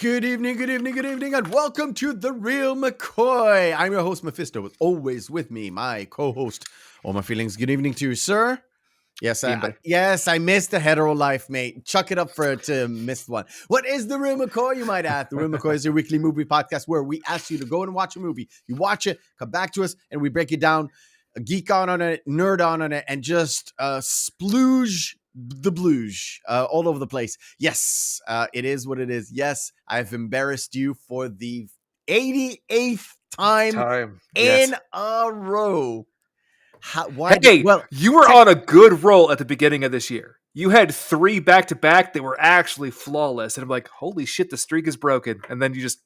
Good evening, and welcome to the Reel McCoy. I'm your host, Meffistoe, always with me, my co-host. All my feelings. Good evening to you, sir. Yes, I missed the hetero life, mate. Chuck it up to miss one. What is the Reel McCoy, you might ask? The Reel McCoy is your weekly movie podcast where we ask you to go and watch a movie. You watch it, come back to us, and we break it down, geek on it, nerd on it, and just splooge the blues all over the place. Yes, it is what it is. Yes, I've embarrassed you for the 88th time in a row. You were on a good roll at the beginning of this year. You had 3 back-to-back that were actually flawless. And I'm like, holy shit, the streak is broken. And then you just...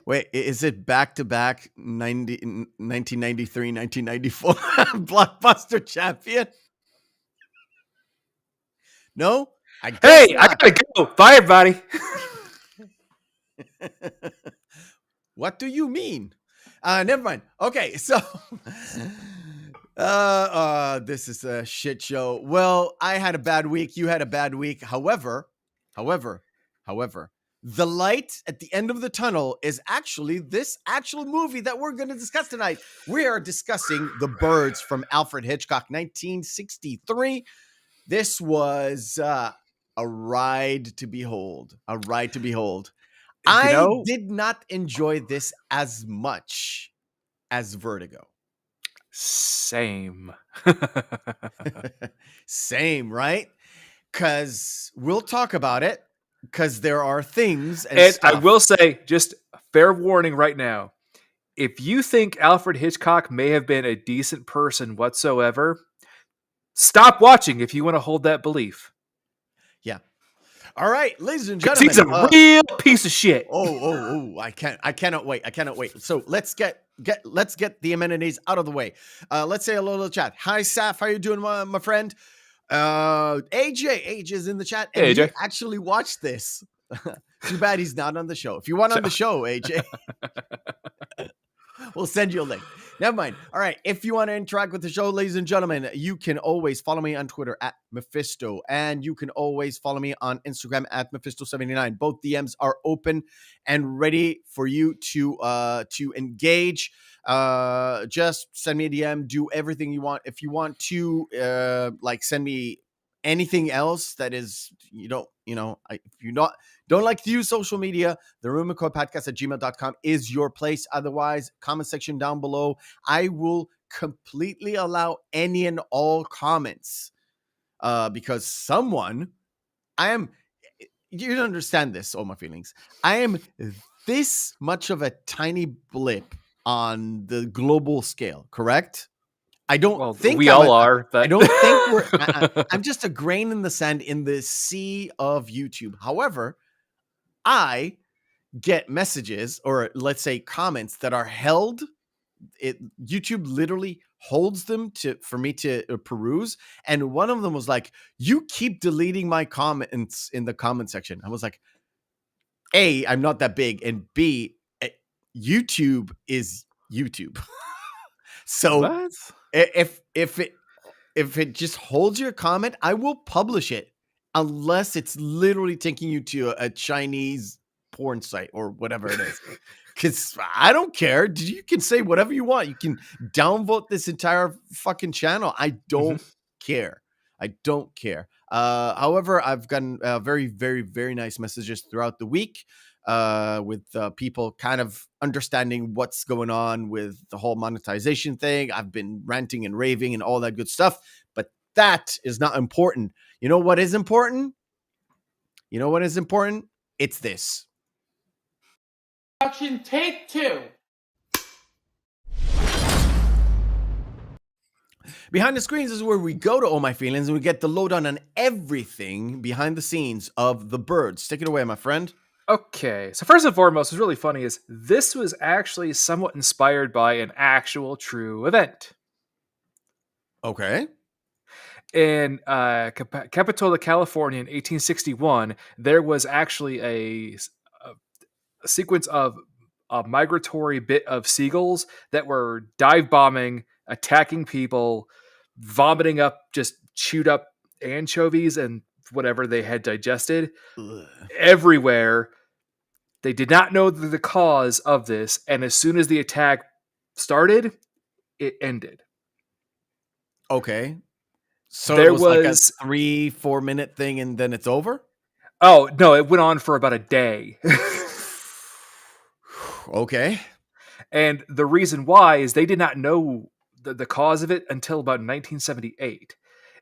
Wait, is it back-to-back 1993, 1994 Blockbuster champion? No? I gotta go. Bye, everybody. What do you mean? Never mind. Okay, so this is a shit show. Well, I had a bad week. You had a bad week. However, the light at the end of the tunnel is actually this actual movie that we're going to discuss tonight. We are discussing The Birds from Alfred Hitchcock, 1963. This was a ride to behold. A ride to behold. I did not enjoy this as much as Vertigo. Same. Same, right? Because we'll talk about it. Because there are things and stuff. I will say, just a fair warning right now. If you think Alfred Hitchcock may have been a decent person whatsoever, stop watching if you want to hold that belief. Yeah. All right, ladies and gentlemen. He's a real piece of shit. I cannot wait. So let's get the amenities out of the way. Let's say a little chat. Hi, Saf. How you doing, my friend? AJ is in the chat. And he actually watched this. Too bad he's not on the show. If you want on the show, AJ, we'll send you a link. Never mind. All right. If you want to interact with the show, ladies and gentlemen, you can always follow me on Twitter at Meffistoe. And you can always follow me on Instagram at Meffistoe79. Both DMs are open and ready for you to engage. Just send me a DM. Do everything you want. If you want to send me anything else that is, if you don't like to use social media, the Reel McCoy podcast at gmail.com is your place. Otherwise, comment section down below. I will completely allow any and all comments because you don't understand this, all my feelings. I am this much of a tiny blip on the global scale, correct? I don't think we all are. But I don't think I'm just a grain in the sand in the sea of YouTube. However, I get messages or let's say comments that are held. YouTube literally holds them for me to peruse. And one of them was like, "You keep deleting my comments in the comment section." I was like, A, I'm not that big, and B, YouTube is YouTube. So what? if it just holds your comment, I will publish it unless it's literally taking you to a Chinese porn site or whatever it is. Because I don't care. You can say whatever you want. You can downvote this entire fucking channel. I don't care. I don't care. However, I've gotten very, very, very nice messages throughout the week with people kind of understanding what's going on with the whole monetization thing. I've been ranting and raving and all that good stuff, but that is not important. You know what is important? It's this. Action, take 2. Behind the screens is where we go to all my feelings and we get the lowdown on everything behind the scenes of the birds. Take it away, my friend. Okay, so first and foremost, what's really funny is this was actually somewhat inspired by an actual true event. Okay. In Capitola, California in 1861, there was actually a sequence of a migratory bit of seagulls that were dive bombing, attacking people, vomiting up just chewed up anchovies and whatever they had digested everywhere. They did not know the cause of this, and as soon as the attack started, it ended. Okay. So there it was like a 3-4 minute thing and then it's over? Oh, no, it went on for about a day. Okay. And the reason why is they did not know the cause of it until about 1978.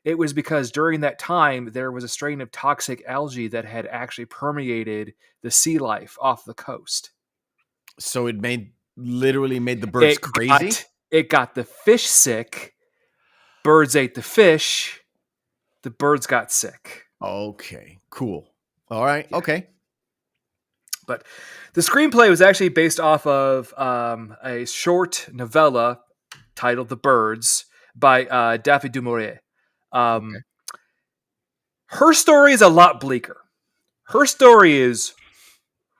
It was because during that time, there was a strain of toxic algae that had actually permeated the sea life off the coast. So it literally made the birds crazy? It got the fish sick. Birds ate the fish. The birds got sick. Okay, cool. All right, yeah. Okay. But the screenplay was actually based off of a short novella titled "The Birds" by Daphne du Maurier. Okay. Her story is a lot bleaker. Her story is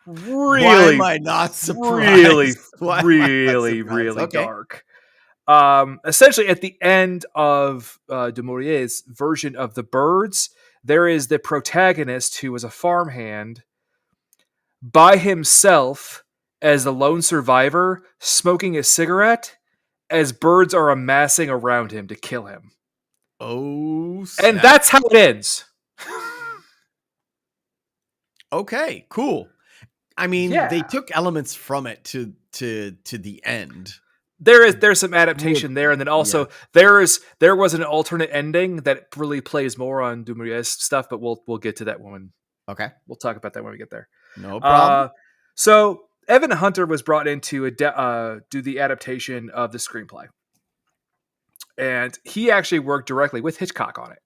really, why am I not surprised? Really dark. Essentially, at the end of du Maurier's version of The Birds, there is the protagonist who was a farmhand by himself as the lone survivor, smoking a cigarette as birds are amassing around him to kill him. Oh, snap. And that's how it ends. Okay, cool. I mean, they took elements from it to the end. There's some adaptation there, and then also there was an alternate ending that really plays more on du Maurier's stuff, but we'll get to that one. Okay, we'll talk about that when we get there. No problem. So Evan Hunter was brought in to do the adaptation of the screenplay, and he actually worked directly with Hitchcock on it.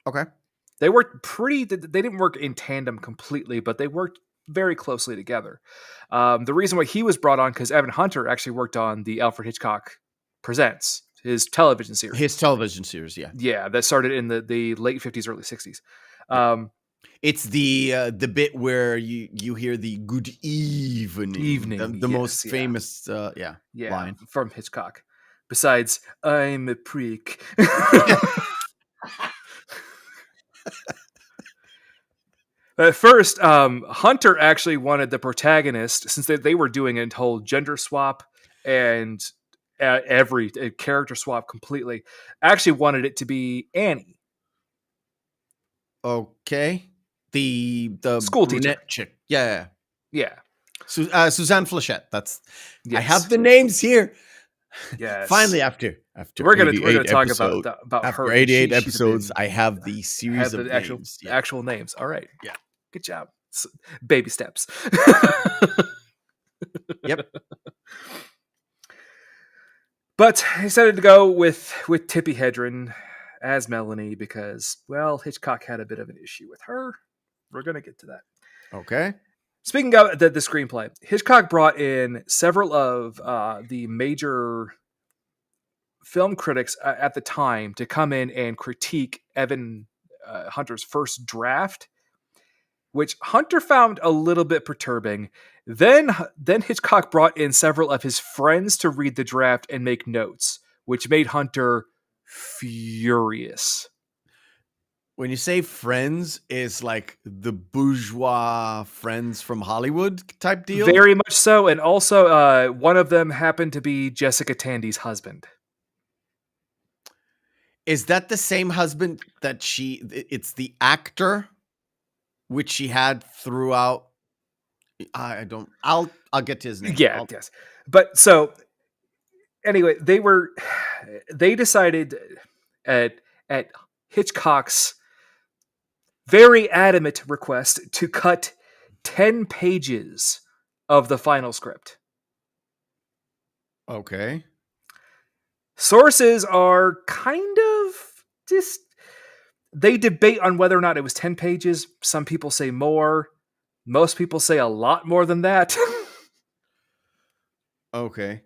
Okay, they worked They didn't work in tandem completely, but they worked very closely together. The reason why he was brought on because Evan Hunter actually worked on the Alfred Hitchcock Presents, his television series. His television series, yeah. Yeah, that started in the late 50s, early 60s. It's the bit where you hear the "good evening," Evening, the yes, most yeah. famous Yeah, line. from Hitchcock. Besides, I'm a prick. At first, Hunter actually wanted the protagonist, since they were doing a whole gender swap and every character swap completely, actually wanted it to be Annie, Okay, the school teacher. brunette chick. Yeah, Yeah. Suzanne Flechette. That's I have Yes. the names here. Yes. Finally, after We're gonna 88 talk about episodes, her after because 88 she's the episodes, main I have the series have of the names. Yeah, actual names. All right. yeah, Good job. Baby steps. yep. But he decided to go with Tippi Hedren as Melanie because, well, Hitchcock had a bit of an issue with her. We're gonna get to that. Okay. Speaking of the screenplay, Hitchcock brought in several of the major film critics at the time to come in and critique Evan Hunter's first draft, which Hunter found a little bit perturbing. Then Hitchcock brought in several of his friends to read the draft and make notes, which made Hunter furious. When you say friends, is like the bourgeois friends from Hollywood type deal? Very much so, and also one of them happened to be Jessica Tandy's husband. Is that the same husband that it's the actor which she had throughout? I don't. I'll get to his name. Yeah, yes. But so anyway, they decided at Hitchcock's very adamant request to cut 10 pages of the final script. Okay. Sources are kind of just they debate on whether or not it was 10 pages. Some people say more. Most people say a lot more than that. Okay.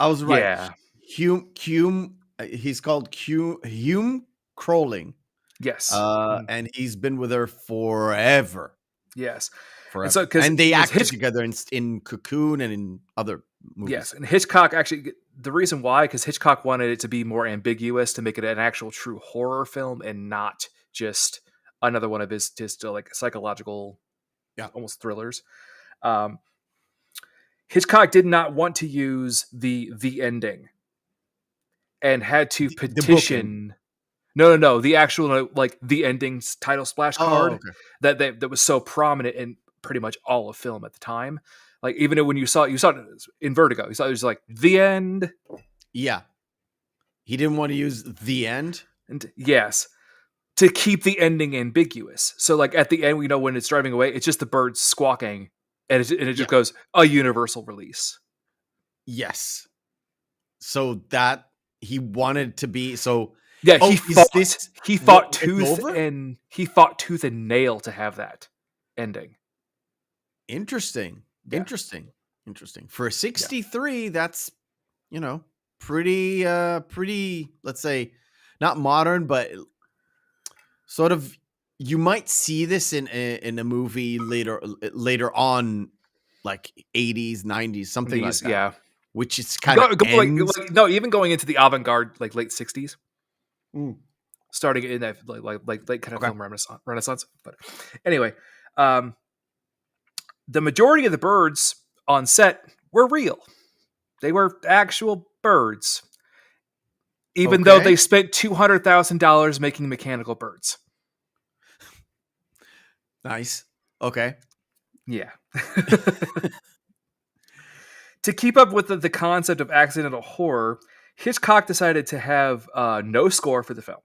I was right. Yeah. Hume. He's called Hume Crowling. Yes. And he's been with her forever. Yes. Forever. And so And they acted together in Cocoon and in other movies. Yes, and Hitchcock actually, the reason why, because Hitchcock wanted it to be more ambiguous to make it an actual true horror film and not just another one of his just like psychological, almost thrillers. Hitchcock did not want to use the ending, and had to petition. No, the actual like the ending's title splash card that was so prominent in pretty much all of film at the time. Like even when you saw it in Vertigo, you saw it was like the end. Yeah, he didn't want to use the end, and yes, to keep the ending ambiguous. So like at the end, we know when it's driving away, it's just the birds squawking, and it just goes a universal release. Yes, so that he wanted to be so. Yeah, he fought tooth and nail to have that ending. Interesting. For 63, that's pretty let's say not modern, but sort of you might see this in a movie later on, like 80s, 90s, something like that. Yeah, which is kind of even going into the avant-garde, like late 60s. Starting in that like kind of film renaissance. But anyway, the majority of the birds on set were real. They were actual birds, even though they spent $200,000 making mechanical birds. Nice. Okay. Yeah. To keep up with the concept of accidental horror, Hitchcock decided to have no score for the film.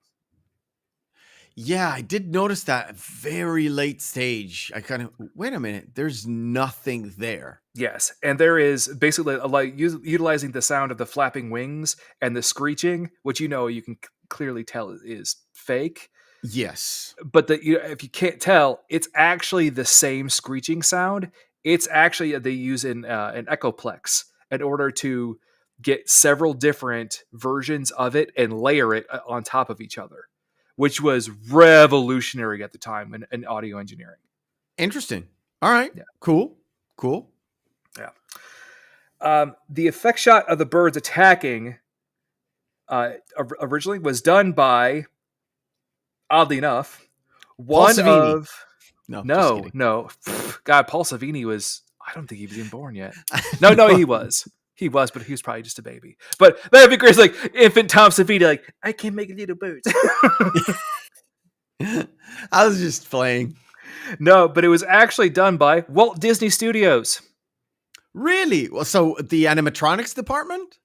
Yeah, I did notice that very late stage. I kind of wait a minute. There's nothing there. Yes, and there is basically like utilizing the sound of the flapping wings and the screeching, which you can clearly tell is fake. Yes, but if you can't tell, it's actually the same screeching sound. It's actually they use an echoplex in order to get several different versions of it and layer it on top of each other, which was revolutionary at the time in audio engineering. Interesting. All right. Yeah. Cool. Yeah. The effect shot of the birds attacking originally was done by, oddly enough, Paul Savini. Just kidding. No. God, Paul Savini was, I don't think he was even born yet. No, he was. He was, but he was probably just a baby. But that'd be great. It's like infant Tom Savini, like, I can make little birds. I was just playing. No, but it was actually done by Walt Disney Studios. Really? Well, so the animatronics department?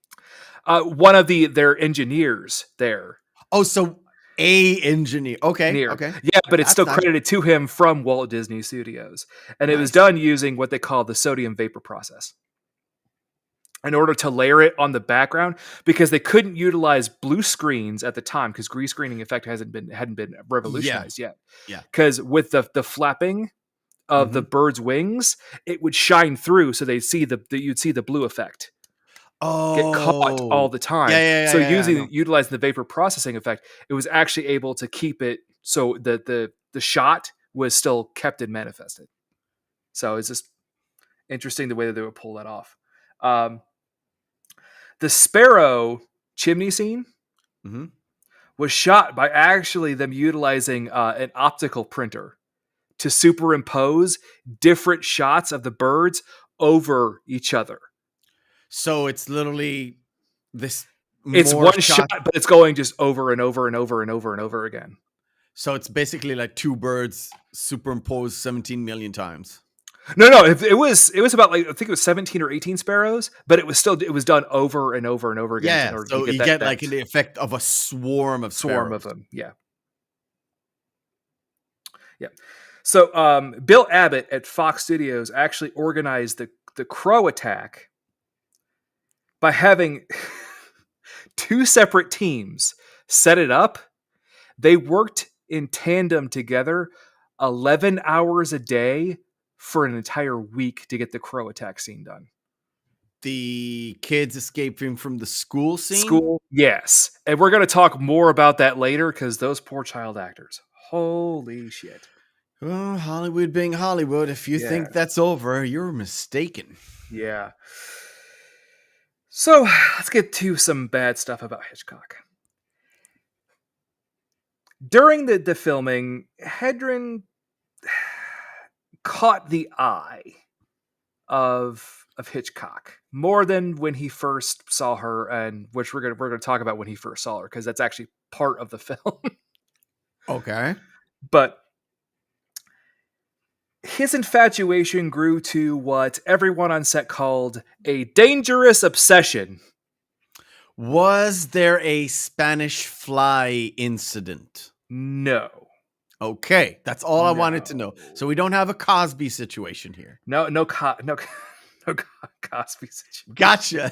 One of their engineers there. Oh, so a engineer. Okay. Yeah, but it's still credited to him from Walt Disney Studios. And it was done using what they call the sodium vapor process in order to layer it on the background, because they couldn't utilize blue screens at the time because green screening effect hadn't been revolutionized yet. Yeah. Because with the flapping of the bird's wings, it would shine through, so you'd see the blue effect. Get caught all the time. So utilizing the vapor processing effect, it was actually able to keep it so the shot was still kept and manifested. So it's just interesting the way that they would pull that off. The sparrow chimney scene was shot by actually them utilizing an optical printer to superimpose different shots of the birds over each other. So it's literally this. It's one shot, but it's going just over and over and over and over and over again. So it's basically like two birds superimposed 17 million times. No, it was about, like, I think it was 17 or 18 sparrows, but it was done over and over and over again. Yeah, so you get like the effect of a swarm of them. Yeah. So Bill Abbott at Fox Studios actually organized the crow attack by having two separate teams set it up. They worked in tandem together 11 hours a day for an entire week to get the crow attack scene done. The kids escaping from the school scene? Yes. And we're going to talk more about that later, because those poor child actors. Holy shit. Well, Hollywood being Hollywood, if you think that's over, you're mistaken. Yeah. So let's get to some bad stuff about Hitchcock. During the filming, Hedren caught the eye of Hitchcock more than when he first saw her, and which we're gonna talk about when he first saw her, because that's actually part of the film. Okay. But his infatuation grew to what everyone on set called a dangerous obsession. Was there a Spanish fly incident? No. Okay, that's all I wanted to know. So we don't have a Cosby situation here. No Cosby situation. Gotcha.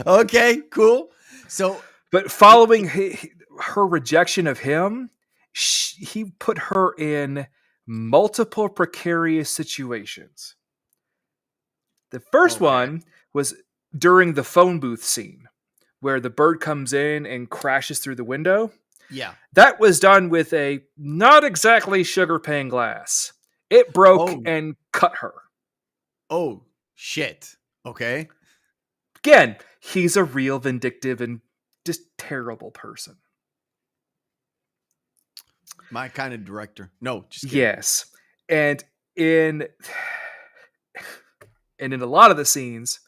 Okay, cool. So, but following her rejection of him, he put her in multiple precarious situations. The first one was during the phone booth scene, where the bird comes in and crashes through the window. Yeah. That was done with a not exactly sugar pane glass. It broke and cut her. Oh, shit. Okay. Again, he's a real vindictive and just terrible person. My kind of director. No, just kidding. Yes. And in a lot of the scenes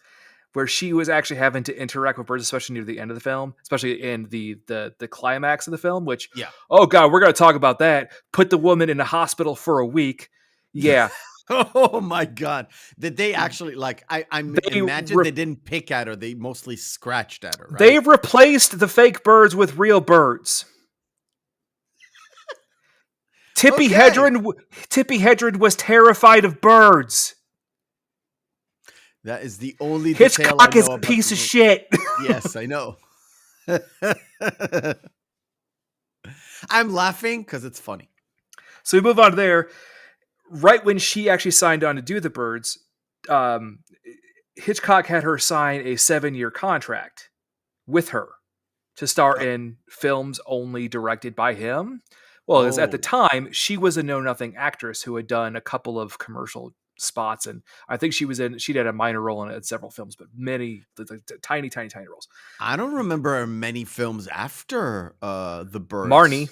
where she was actually having to interact with birds, especially near the end of the film, especially in the climax of the film, which, oh God, we're going to talk about that. Put the woman in the hospital for a week. Yeah. Oh my God. Did they actually, like, I imagine they didn't pick at her. They mostly scratched at her, right? They replaced the fake birds with real birds. Tippi Hedren was terrified of birds. That is the only Hitchcock is a piece of shit. Yes, I know. I'm laughing because it's funny. So we move on to there. Right when she actually signed on to do the birds, Hitchcock had her sign a 7-year contract with her. to star in films only directed by him. Well, because at the time, she was a know-nothing actress who had done a couple of commercial spots, and I think she had a minor role in several films, but many tiny roles. I don't remember many films after The Birds. Marnie.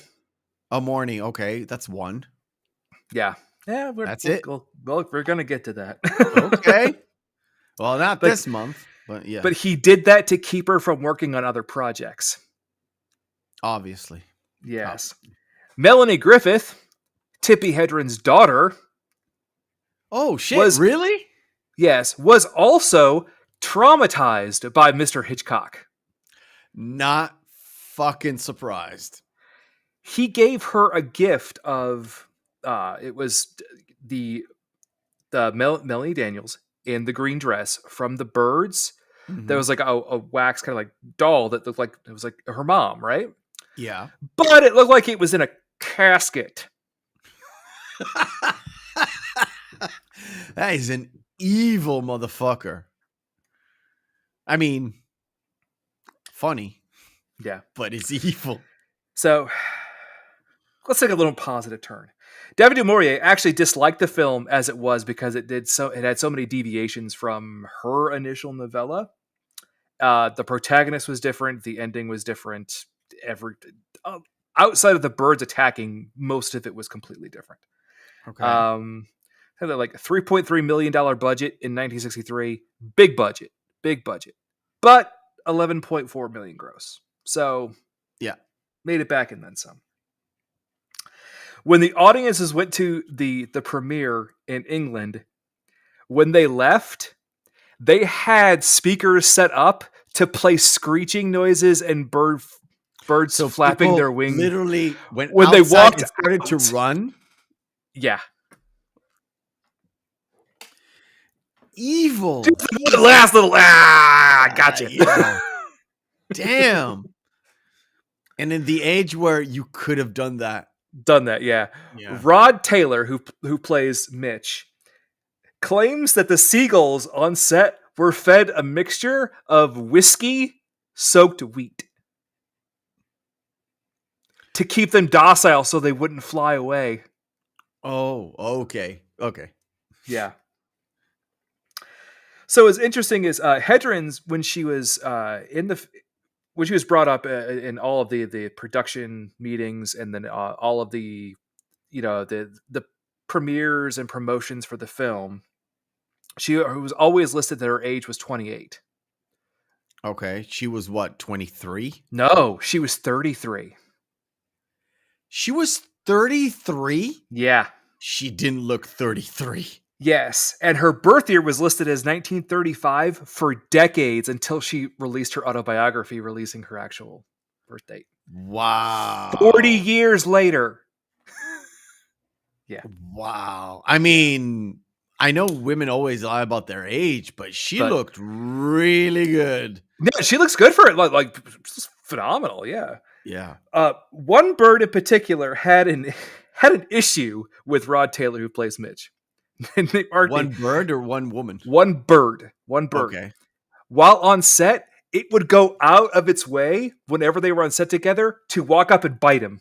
Oh, Marnie. Okay, that's one. Yeah. That's it. We're gonna get to that. Okay. Well, not this month, but yeah. But he did that to keep her from working on other projects. Obviously. Yes. Melanie Griffith, Tippi Hedren's daughter. Oh, shit. Really? Yes. Was also traumatized by Mr. Hitchcock. Not fucking surprised. He gave her a gift of, it was the Melanie Daniels in the green dress from The Birds. Mm-hmm. There was like a wax kind of like doll that looked like it was like her mom, right? Yeah. But it looked like it was in a casket. That is an evil motherfucker. I mean, funny. Yeah. But it's evil. So let's take a little positive turn. David du Maurier actually disliked the film as it was because it had so many deviations from her initial novella. The protagonist was different. The ending was different. Outside of the birds attacking, most of it was completely different. Okay. Had like a $3.3 million budget in 1963. Big budget, but 11.4 million gross. So yeah, made it back and then some. When the audiences went to the premiere in England, when they left, they had speakers set up to play screeching noises and birds flapping their wings. Literally, when they walked and started to run. Yeah. Evil. The last little gotcha. Yeah. Damn. And in the age where you could have done that. Yeah. Rod Taylor, who plays Mitch, claims that the seagulls on set were fed a mixture of whiskey soaked wheat to keep them docile so they wouldn't fly away. Oh, okay. Yeah. So what's interesting is Hedren's when she was brought up in all of the production meetings and then all of the the premieres and promotions for the film, she was always listed that her age was 28. Okay, she was what, 23? No, she was 33. She was 33? Yeah. She didn't look 33. Yes, and her birth year was listed as 1935 for decades until she released her autobiography, releasing her actual birth date. Wow. 40 years later. Yeah. Wow. I mean, I know women always lie about their age, but she looked really good. Yeah, she looks good for it. Like phenomenal. Yeah. Yeah. One bird in particular had an issue with Rod Taylor, who plays Mitch. One bird or one woman? One bird. Okay. While on set, it would go out of its way whenever they were on set together to walk up and bite him.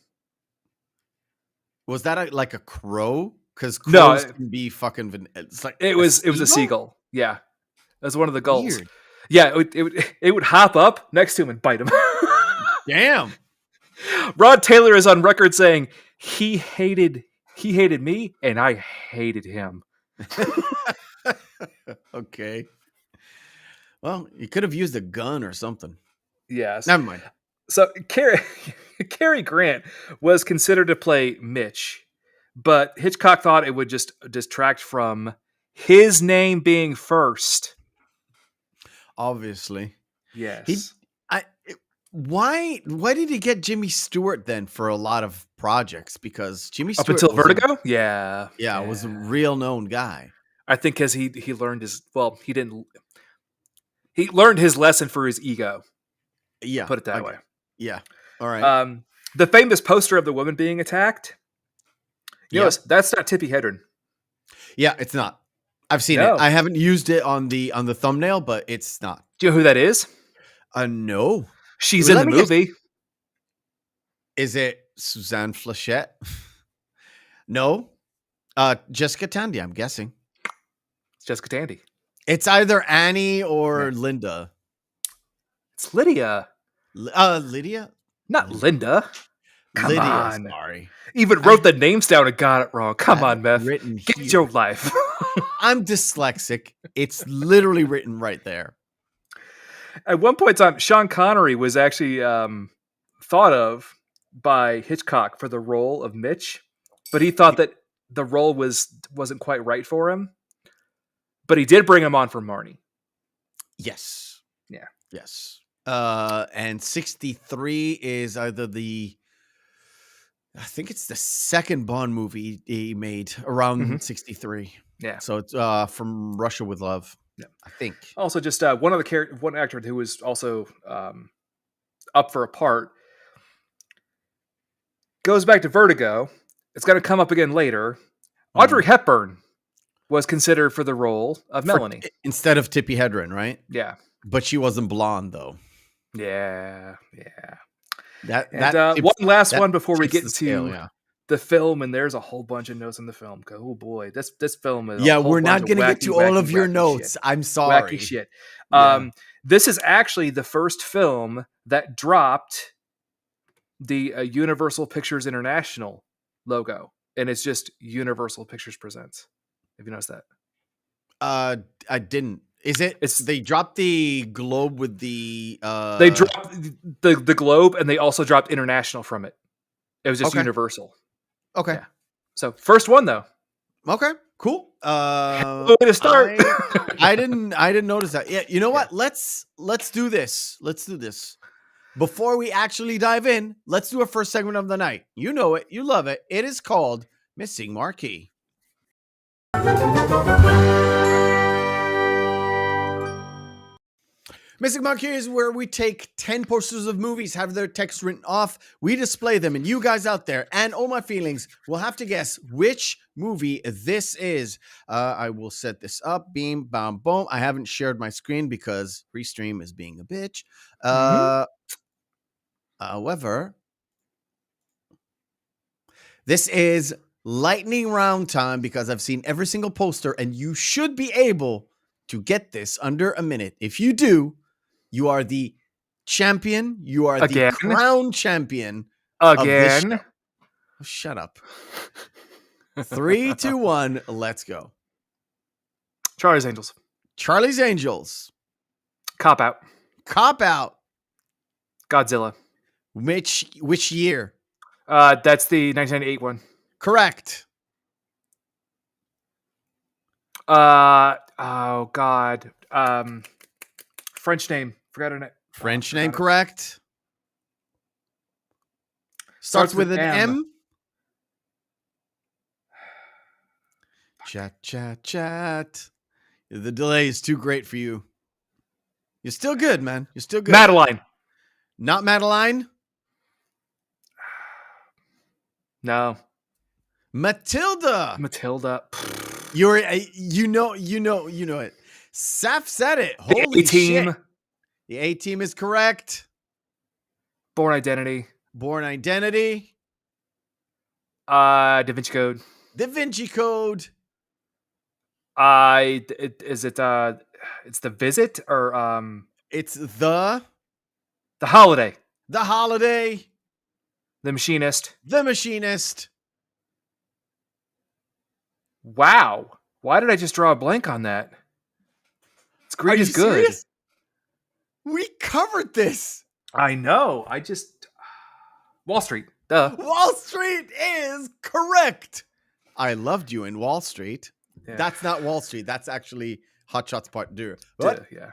Was that like a crow? Because crows can be fucking. It's like it was a seagull. Yeah, that's one of the gulls. Weird. Yeah, it would hop up next to him and bite him. Damn. Rod Taylor is on record saying he hated me and I hated him. Okay. Well, you could have used a gun or something. Yes. Never mind. So Cary Grant was considered to play Mitch, but Hitchcock thought it would just distract from his name being first. Obviously. Yes. Why did he get Jimmy Stewart then for a lot of projects? Because Jimmy Stewart up until Vertigo? Yeah, was a real known guy. I think because he learned he learned his lesson for his ego. Yeah. Put it that way. Yeah. All right. The famous poster of the woman being attacked. Yes, that's not Tippi Hedren. Yeah, it's not. I've seen it. I haven't used it on the thumbnail, but it's not. Do you know who that is? No. She's in the movie. Is it Suzanne Flechette? No. Jessica Tandy, I'm guessing. It's Jessica Tandy. It's either Annie or Linda. It's Lydia. Lydia? Not Linda. Come Lydia, on. sorry. Even wrote the names down and got it wrong. Come on, Meth. Get your life. I'm dyslexic. It's literally written right there. At one point in time, Sean Connery was actually thought of by Hitchcock for the role of Mitch, but he thought that the role wasn't quite right for him. But he did bring him on for Marnie. Yes. Yeah. Yes. And 63 is either I think it's the second Bond movie he made around 63. Yeah. So it's From Russia with Love. Yeah. I think. Also, just one actor who was also up for a part goes back to Vertigo. It's going to come up again later. Audrey Hepburn was considered for the role of Melanie instead of Tippi Hedren, right? Yeah, but she wasn't blonde though. Yeah. That one last one before we get into the film, and there's a whole bunch of notes in the film. Oh boy, this film is we're not going to get to all of your notes. Shit. I'm sorry. Wacky shit. This is actually the first film that dropped the Universal Pictures International logo, and it's just Universal Pictures Presents. Have you noticed that? I didn't. Is it? They dropped the globe with the. They dropped the globe, and they also dropped international from it. It was just Universal. Okay. Yeah. So first one though. Okay. Cool. Way to start. I didn't notice that. Yeah. You know what? Let's do this. Let's do this. Before we actually dive in, let's do our first segment of the night. You know it. You love it. It is called Missing Marquee. Missing Marquee is where we take 10 posters of movies, have their text written off, we display them, and you guys out there and all my feelings will have to guess which movie this is. I will set this up. Beam, bam, boom. I haven't shared my screen because Restream is being a bitch. However, this is lightning round time because I've seen every single poster, and you should be able to get this under a minute. If you do, you are the champion. You are the crown champion. Again. Oh, shut up. 3, 2, 1. Let's go. Charlie's Angels. Charlie's Angels. Cop Out. Cop Out. Godzilla. Which year? That's the 1998 one. Correct. Oh God. French name. Forgot her name. French name, correct. Starts with an M. Chat. The delay is too great for you. You're still good, man. You're still good. Madeline. Not Madeline. No. Matilda. You know it. Saf said it. Holy shit. The A-Team is correct. Born Identity. Da Vinci Code. It's The Visit or it's The Holiday. The Machinist. Wow. Why did I just draw a blank on that? It's great is good. Serious? We covered this. I know. Wall Street. Duh. Wall Street is correct. I loved you in Wall Street. Yeah. That's not Wall Street. That's actually Hot Shots Part 2. Yeah.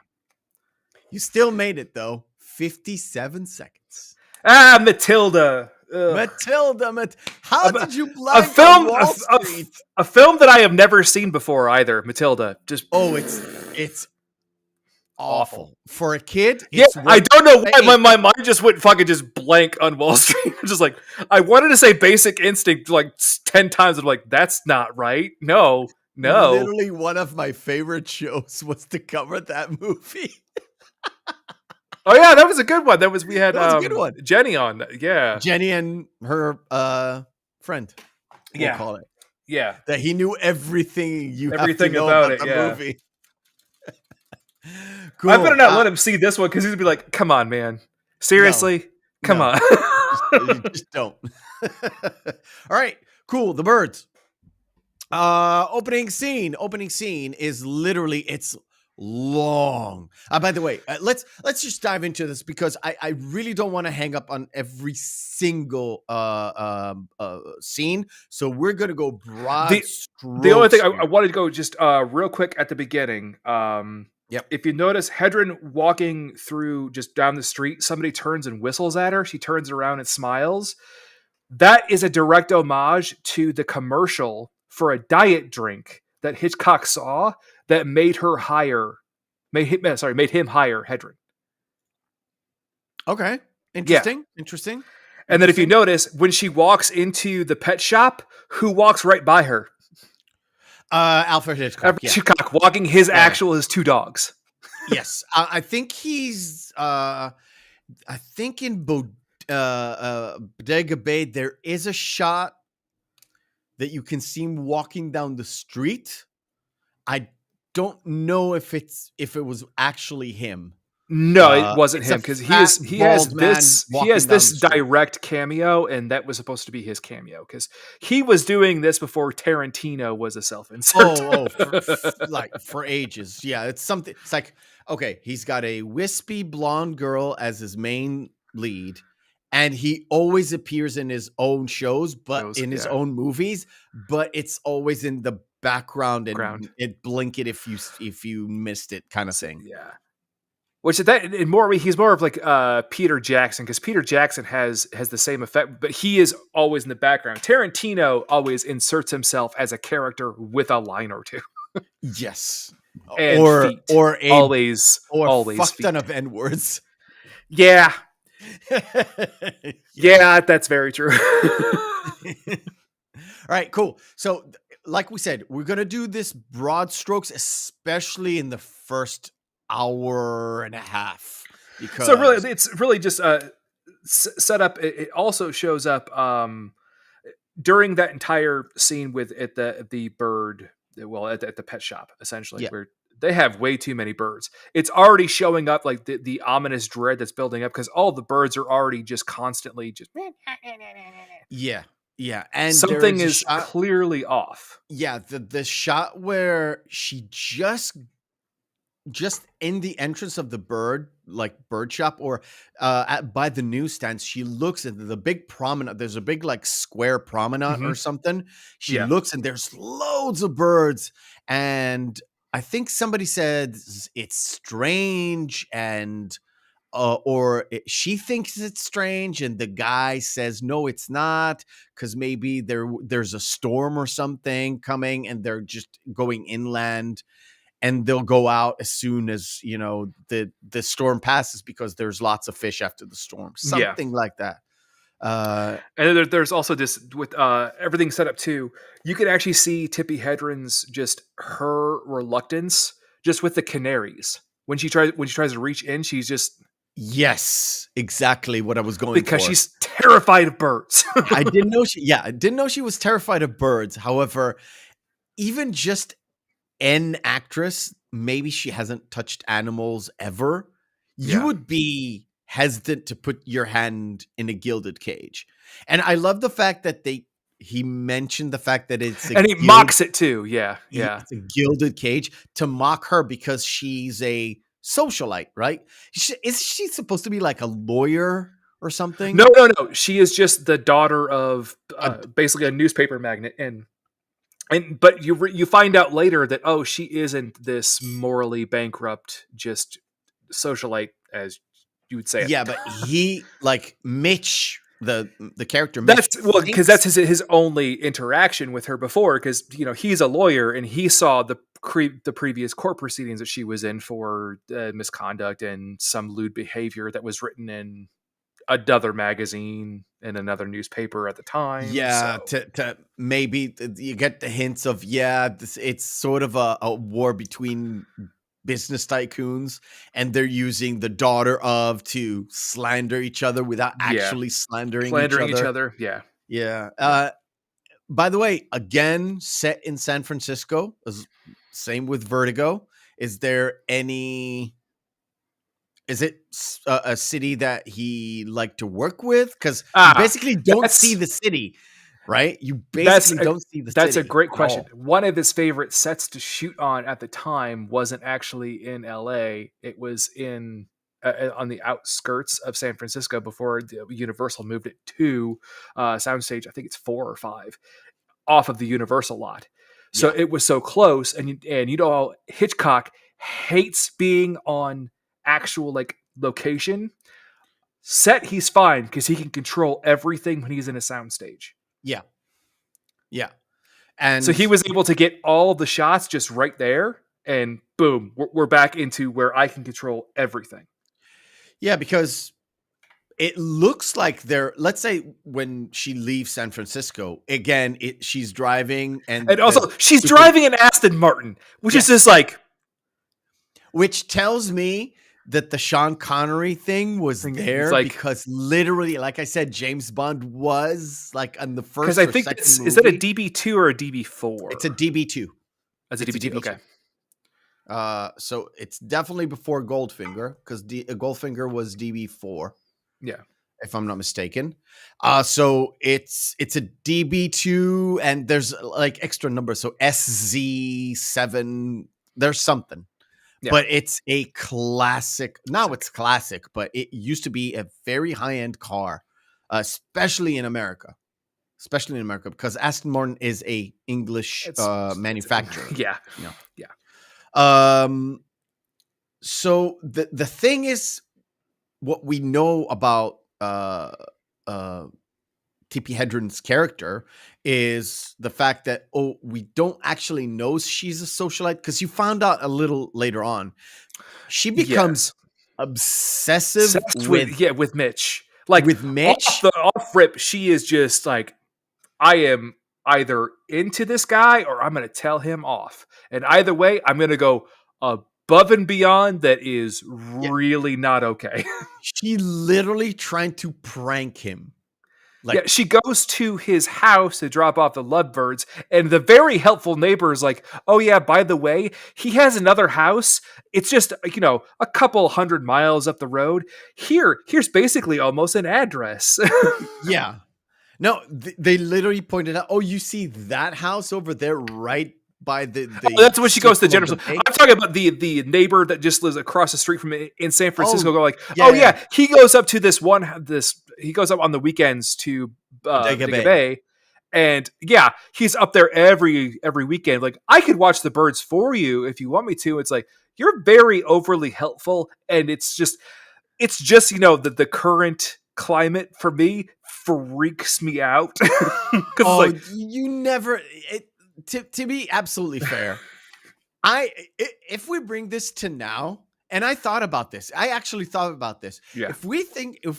You still made it though. 57 seconds. Matilda. Matilda. How did you blank on Wall Street? A film that I have never seen before either. Matilda. It's awful for a kid. I don't know why my mind just went fucking just blank on Wall Street. Just like I wanted to say Basic Instinct like 10 times. I'm like, that's not right. No. Literally, one of my favorite shows was to cover that movie. Oh yeah, that was a good one. We had That was a good one. Jenny on. Yeah, Jenny and her friend, we'll yeah, call it. yeah. That he knew everything you have to Everything know about about it. the Yeah. movie. I better Cool. not let him see this one because he's gonna be like, "Come on, man, seriously, come No, on." you just don't. All right, cool. The birds. Opening scene. Opening scene is literally it's long. By the way, let's just dive into this because I really don't want to hang up on every single scene. So we're gonna go broad The only thing strokes I here. wanted to go just real quick at the beginning. Yep. If you notice Hedren walking through just down the street, somebody turns and whistles at her. She turns around and smiles. That is a direct homage to the commercial for a diet drink that Hitchcock saw that made her hire, made him hire Hedren. Okay. Yeah. Interesting. And then if you notice, when she walks into the pet shop, who walks right by her? Alfred Hitchcock. Alfred Yeah. Hitchcock walking his Yeah. his two dogs. Yes. I think he's. I think in Bodega Bay there is a shot that you can see him walking down the street. I don't know if it was actually him. No, it wasn't It's him a because fat, he has bald man this he has walking down this the street. direct cameo, and that was supposed to be his cameo because he was doing this before Tarantino was a self-insert. For ages. Yeah, it's something. It's like, okay, he's got a wispy blonde girl as his main lead, and he always appears in his own shows, but in his own movies, but it's always in the background and it blink it if you missed it, kind of thing. Yeah. Which he's more of like Peter Jackson because Peter Jackson has the same effect, but he is always in the background. Tarantino always inserts himself as a character with a line or two. Yes, And feet. Always fuck feet. ton of N words. Yeah. Yeah, that's very true. All right, cool. So, like we said, we're gonna do this broad strokes, especially in the first hour and a half. Because so really, it's really just set up. It also shows up during that entire scene at the bird. Well, at the pet shop, essentially, where they have way too many birds. It's already showing up like the ominous dread that's building up because all the birds are already just constantly just. Yeah, and something is clearly off. Yeah, the shot where she just in the entrance of the bird shop or by the newsstands, she looks at the big promenade. There's a big like square promenade or something. She looks and there's loads of birds, and I think somebody said it's strange and she thinks it's strange and the guy says no it's not because maybe there's a storm or something coming and they're just going inland and they'll go out as soon as the storm passes because there's lots of fish after the storm, something like that. And there's also this with everything set up too. You can actually see Tippi Hedren's just her reluctance just with the canaries when she tries to reach in. She's just yes, exactly what I was going because for. She's terrified of birds. I didn't know she was terrified of birds. However, even just an actress, maybe she hasn't touched animals ever. You would be hesitant to put your hand in a gilded cage. And I love the fact that he mentioned the fact that it's and he mocks it too. Yeah. It's a gilded cage to mock her because she's a socialite, right? Is she supposed to be like a lawyer or something? No. She is just the daughter of basically a newspaper magnate, but you find out later that she isn't this morally bankrupt just socialite as you would say. Yeah, but he Mitch, the character. That's because that's his only interaction with her before, because he's a lawyer and he saw the previous court proceedings that she was in for misconduct and some lewd behavior that was written in another magazine and another newspaper at the time. Yeah, so. to maybe you get the hints of it's sort of a war between business tycoons, and they're using the daughter of to slander each other without actually slandering each other. Yeah. Yeah. By the way, again, set in San Francisco, same with Vertigo. Is it a city that he liked to work with? Because you basically don't see the city, right? You basically don't see the city. That's a great question. One of his favorite sets to shoot on at the time wasn't actually in LA. It was in on the outskirts of San Francisco before Universal moved it to soundstage. I think it's 4 or 5 off of the Universal lot. So it was so close, and you know Hitchcock hates being on actual like location. Set, he's fine because he can control everything when he's in a soundstage. Yeah. And so he was able to get all of the shots just right there, and boom, we're back into where I can control everything. Yeah, because it looks like let's say when she leaves San Francisco, again, she's driving and also she's driving an Aston Martin, which is just like... Which tells me that the Sean Connery thing was there because literally, like I said, James Bond was like on the first or second movie. Is that a DB2 or a DB4? It's a DB2. It's a DB2, okay. So it's definitely before Goldfinger because Goldfinger was DB4. Yeah. If I'm not mistaken. So it's a DB2 and there's like extra numbers. So SZ7, there's something. Yeah. But it's a classic. Now it's classic, but it used to be a very high-end car, especially in America. Because Aston Martin is a English manufacturer. Yeah. So the thing is, what we know about Tippi Hedren's character is the fact that we don't actually know she's a socialite, because you found out a little later on. She becomes obsessed with Mitch. Like with Mitch, off rip, she is just like, I am either into this guy or I'm going to tell him off, and either way, I'm going to go above and beyond. That is really not okay. She literally trying to prank him. She goes to his house to drop off the lovebirds, and the very helpful neighbor is like, oh yeah, by the way, he has another house. It's just, a couple 100 miles up the road. Here's basically almost an address. Yeah. No, they literally pointed out, you see that house over there right by the that's when she goes to the general. I'm talking about the neighbor that just lives across the street from it in San Francisco. He goes up to he goes up on the weekends to Bodega Bay, and he's up there every weekend. Like, I could watch the birds for you if you want me to. It's like, you're very overly helpful, and it's just the current climate for me freaks me out. You never. To be absolutely fair, if we bring this to now, and I thought about this, I actually thought about this. Yeah. If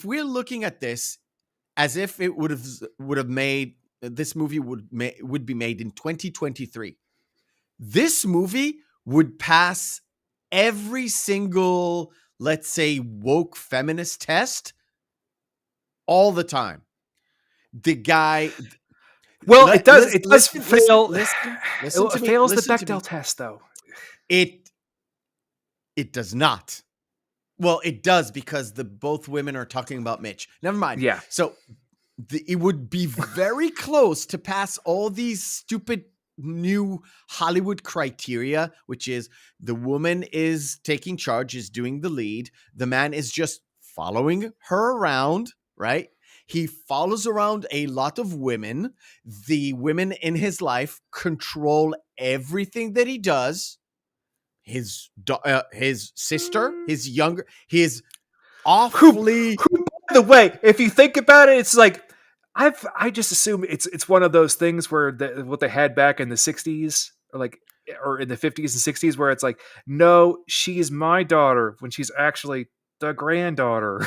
we're looking at this as if it would have made this movie would be made in 2023, this movie would pass every single, let's say, woke feminist test all the time. The guy. Well, it does fail. It fails the Bechdel test, though. It does not. Well, it does, because both women are talking about Mitch. Never mind. Yeah. So it would be very close to pass all these stupid new Hollywood criteria, which is the woman is taking charge, is doing the lead. The man is just following her around, right? He follows around a lot of women. The women in his life control everything that he does. His sister, his awfully. Who, by the way, if you think about it, it's like I just assume it's one of those things where what they had back in the 60s or in the 50s and 60s, where it's like, no, she's my daughter when she's actually the granddaughter.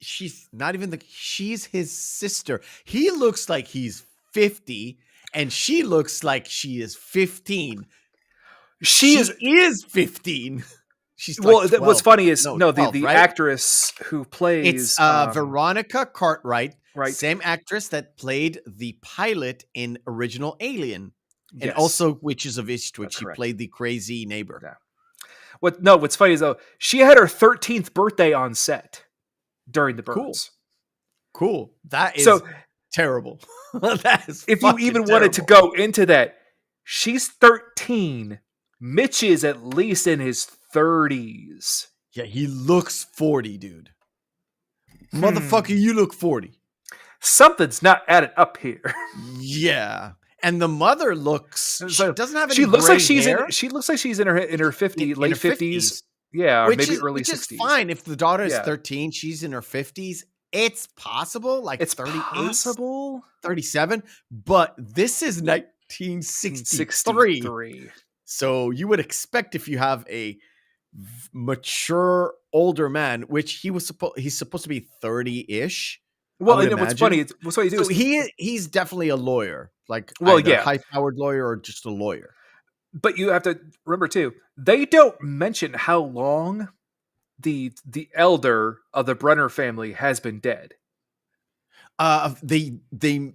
She's not even she's his sister. He looks like he's 50 and she looks like she is 15. She is 15. She's like Well, 12. what's funny is No, no, 12, the right? actress who plays It's Veronica Cartwright, right. same actress that played the pilot in original Alien, and Yes. also Witches of Eastwick. She Correct. played the crazy neighbor. Yeah. What's funny is though, she had her 13th birthday on set during the burns. Cool. That is So terrible. That is if you even terrible. wanted to go into that, she's 13. Mitch is at least in his 30s. Yeah, he looks 40, dude. Motherfucker, you look 40. Something's not added up here. Yeah. And the mother looks she doesn't have any she looks gray like she's hair. she looks like she's in her 50s, late 50s. Yeah, or which maybe is, early which 60s. is fine. If the daughter is 13, she's in her 50s. It's possible, like it's 38, possible. 37, but this is 1963. So you would expect if you have a mature older man, which he's supposed to be 30-ish. Well, you know what's funny? What's what you do so is he's definitely a lawyer, like high-powered lawyer or just a lawyer. But you have to remember too, they don't mention how long the elder of the Brenner family has been dead. They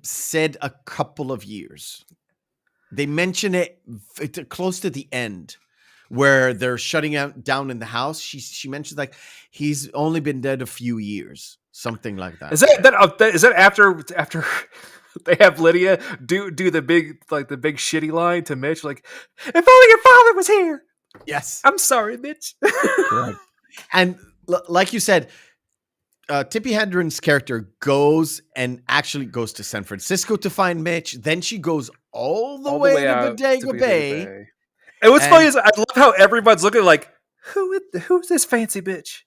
said a couple of years. They mention it close to the end, where they're shutting down in the house. She mentions like he's only been dead a few years, something like that. Is that after they have Lydia do the big shitty line to Mitch, like, if only your father was here. Yes, I'm sorry, Mitch. Correct. And like you said, Tippi Hedren's character goes to San Francisco to find Mitch. Then she goes all the way to Bodega Bay. And what's funny is I love how everyone's looking like, who's this fancy bitch?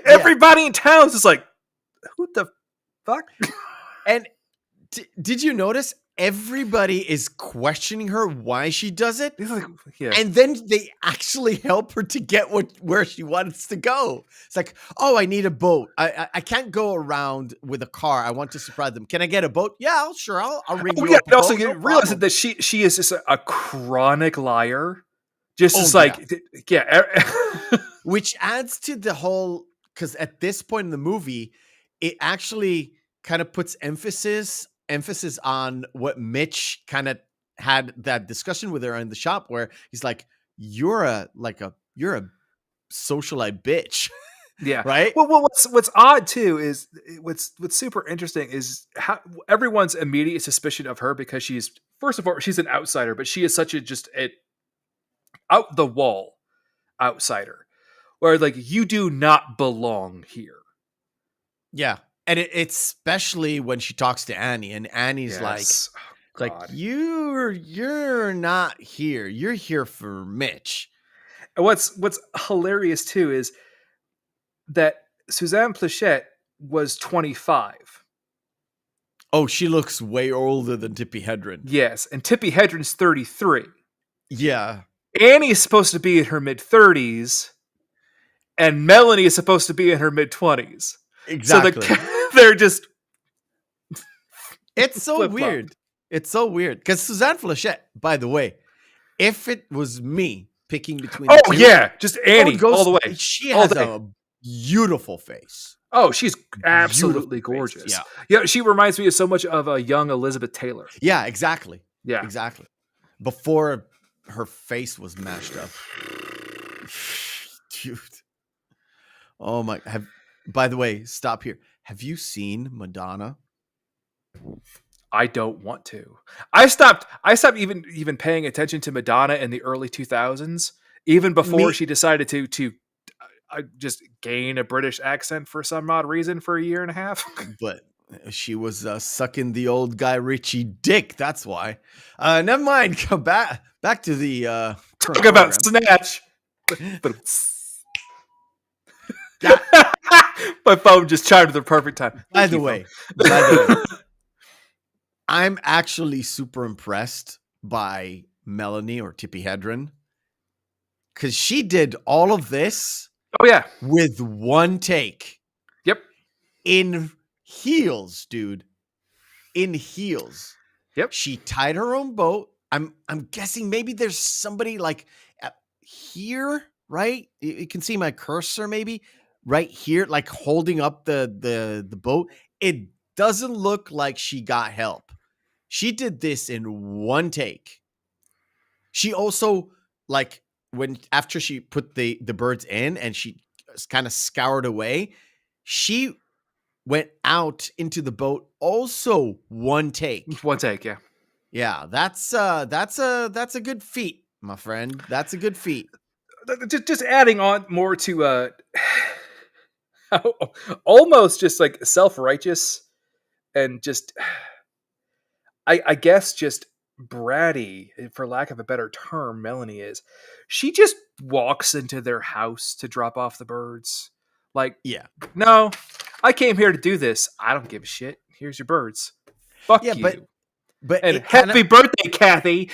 Everybody in town is just like, who the fuck? And did you notice everybody is questioning her why she does it? And then they actually help her to get where she wants to go. It's like, oh, I need a boat. I can't go around with a car. I want to surprise them. Can I get a boat? Yeah, sure. I'll ring you up. Also, you realize that she is just a chronic liar. Which adds to the whole, because at this point in the movie, it actually kind of puts emphasis on what Mitch kind of had that discussion with her in the shop, where he's like, you're a socialite bitch. Yeah. Right. Well, what's odd too is what's super interesting is how everyone's immediate suspicion of her, because she's, first of all, she's an outsider, but she is such an out the wall outsider, where like, you do not belong here. Yeah. And it's especially when she talks to Annie, and Annie's like, you're not here. You're here for Mitch. And what's hilarious too is that Suzanne Pleshette was 25. Oh, she looks way older than Tippi Hedren. Yes, and Tippi Hedren's 33. Yeah. Annie's supposed to be in her mid-30s, and Melanie is supposed to be in her mid-20s. Exactly. So they're just... It's so weird. It's so weird. Because Suzanne Pleshette, by the way, if it was me picking between the two... just Annie all the way. She has a beautiful face. Oh, she's absolutely gorgeous. Yeah, she reminds me of so much of a young Elizabeth Taylor. Yeah, exactly. Yeah. Exactly. Before her face was mashed up. Dude. Oh my... By the way, stop here. Have you seen Madonna? I don't want to. I stopped even paying attention to Madonna in the early 2000s, even before she decided to just gain a British accent for some odd reason for a year and a half. But she was sucking the old Guy Ritchie dick. That's why. Never mind. Come back to the talk about Snatch. My phone just chimed at the perfect time. By the way, I'm actually super impressed by Melanie or Tippi Hedren, because she did all of this. Oh yeah, with one take. Yep. In heels, dude. In heels. Yep. She tied her own boat. I'm guessing maybe there's somebody like here, right? You can see my cursor maybe right here, like holding up the boat. It doesn't look like she got help. She did this in one take. She also, like, when after she put the birds in and she kind of scoured away, she went out into the boat also one take. One take, yeah. Yeah, that's a good feat, my friend. That's a good feat. Just adding on more to almost just like self-righteous and just I guess just bratty, for lack of a better term. Melanie is, she just walks into their house to drop off the birds. Like, Yeah. no, I came here to do this. I don't give a shit. Here's your birds. Fuck Yeah, you. but And it kinda, happy birthday, Kathy.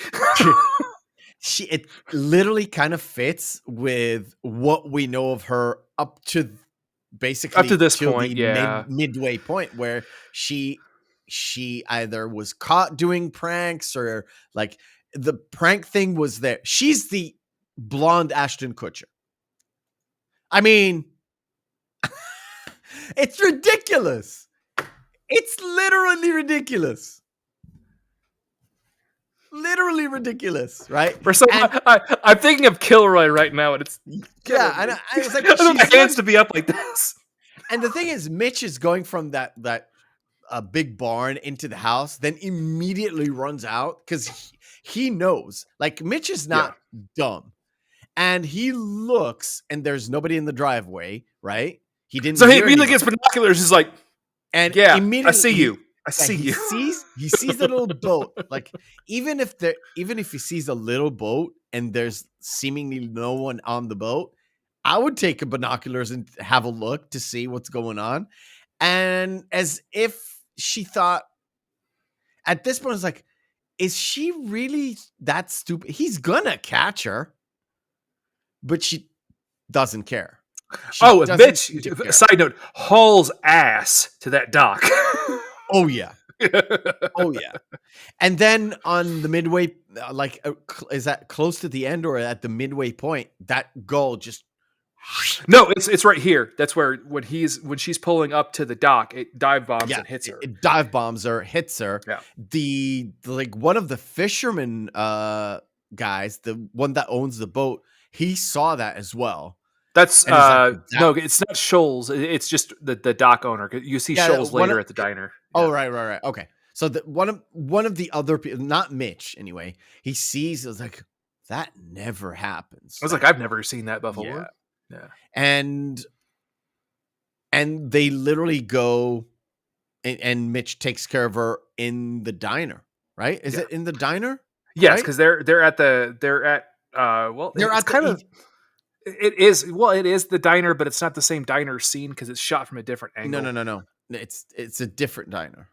it literally kind of fits with what we know of her up to basically Up to this till point, the yeah. midway point where she either was caught doing pranks or like the prank thing was there. She's the blonde Ashton Kutcher. I mean, it's ridiculous. It's literally ridiculous. Literally ridiculous, right? For some, I'm thinking of Kilroy right now, and it's yeah. And I was like, I don't have she's my hands to be up like this. And the thing is, Mitch is going from that big barn into the house, then immediately runs out because he knows. Like Mitch is not dumb, and he looks, and there's nobody in the driveway, right? He didn't. So he hear immediately anybody. gets binoculars. He's like, And "Yeah, I immediately see you. I yeah, see you." he sees the little boat. Like even if he sees a little boat and there's seemingly no one on the boat, I would take a binoculars and have a look to see what's going on. And as if she thought at this point, it's like, is she really that stupid? He's gonna catch her, but she doesn't care. Oh, Mitch, side note, hauls ass to that dock. Oh, yeah. Oh, yeah. And then on the midway, is that close to the end or at the midway point, that gull just. No, it's right here. That's where when she's pulling up to the dock, it dive bombs and hits her. It dive bombs her, hits her. Yeah. The like one of the fishermen guys, the one that owns the boat, he saw that as well. That's no, it's not Scholes. It's just the dock owner. You see Scholes later at the diner. Oh, right. Okay. So one of the other people, not Mitch anyway, he sees, it's like, that never happens. I was like, I've never seen that before. Yeah. And they literally go and Mitch takes care of her in the diner, right? Is it in the diner? Yes, because they're at it is the diner, but it's not the same diner scene because it's shot from a different angle. No. It's a different diner.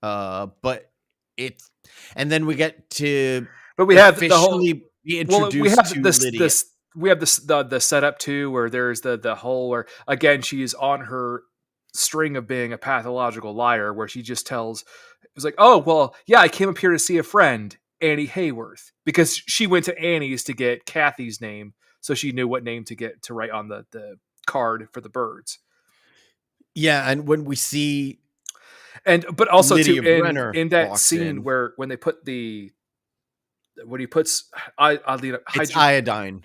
But it's, and then we get to, but we have the whole, be introduced we have to Lydia. We have the setup too, where there's the whole where again she's on her string of being a pathological liar, where she just tells, it was like, oh well, yeah, I came up here to see a friend, Annie Hayworth, because she went to Annie's to get Kathy's name, so she knew what name to get to write on the card for the birds. Yeah, and when we see, but also Lydia too in that scene where when they put when he puts it's iodine.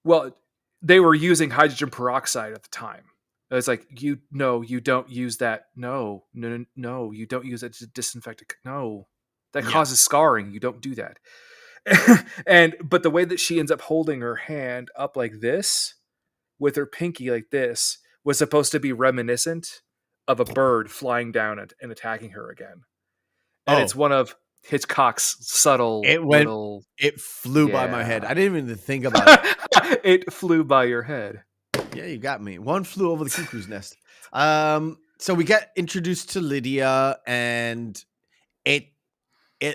Well, they were using hydrogen peroxide at the time. It's like, you don't use that. No, you don't use it to disinfect it. No, that causes scarring. You don't do that. But the way that she ends up holding her hand up like this with her pinky like this was supposed to be reminiscent of a bird flying down and attacking her again. And it's one of Hitchcock's subtle it flew by my head. I didn't even think about it. It flew by your head. Yeah, you got me. One flew over the cuckoo's nest. So we get introduced to Lydia, and it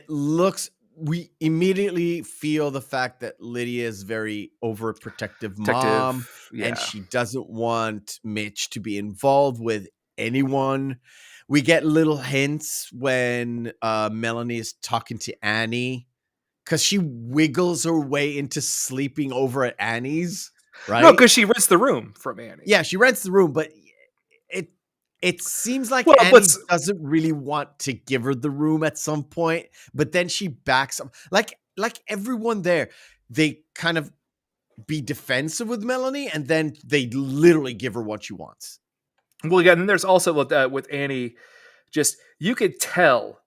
looks, we immediately feel the fact that Lydia is very overprotective mom, and she doesn't want Mitch to be involved with anyone. We get little hints when Melanie is talking to Annie, because she wiggles her way into sleeping over at Annie's, right? No, because she rents the room from Annie. Yeah, she rents the room, but it seems like Well, Annie doesn't really want to give her the room at some point, but then she backs up. Like everyone there, they kind of be defensive with Melanie, and then they literally give her what she wants. Well, yeah, and then there's also with Annie, just you could tell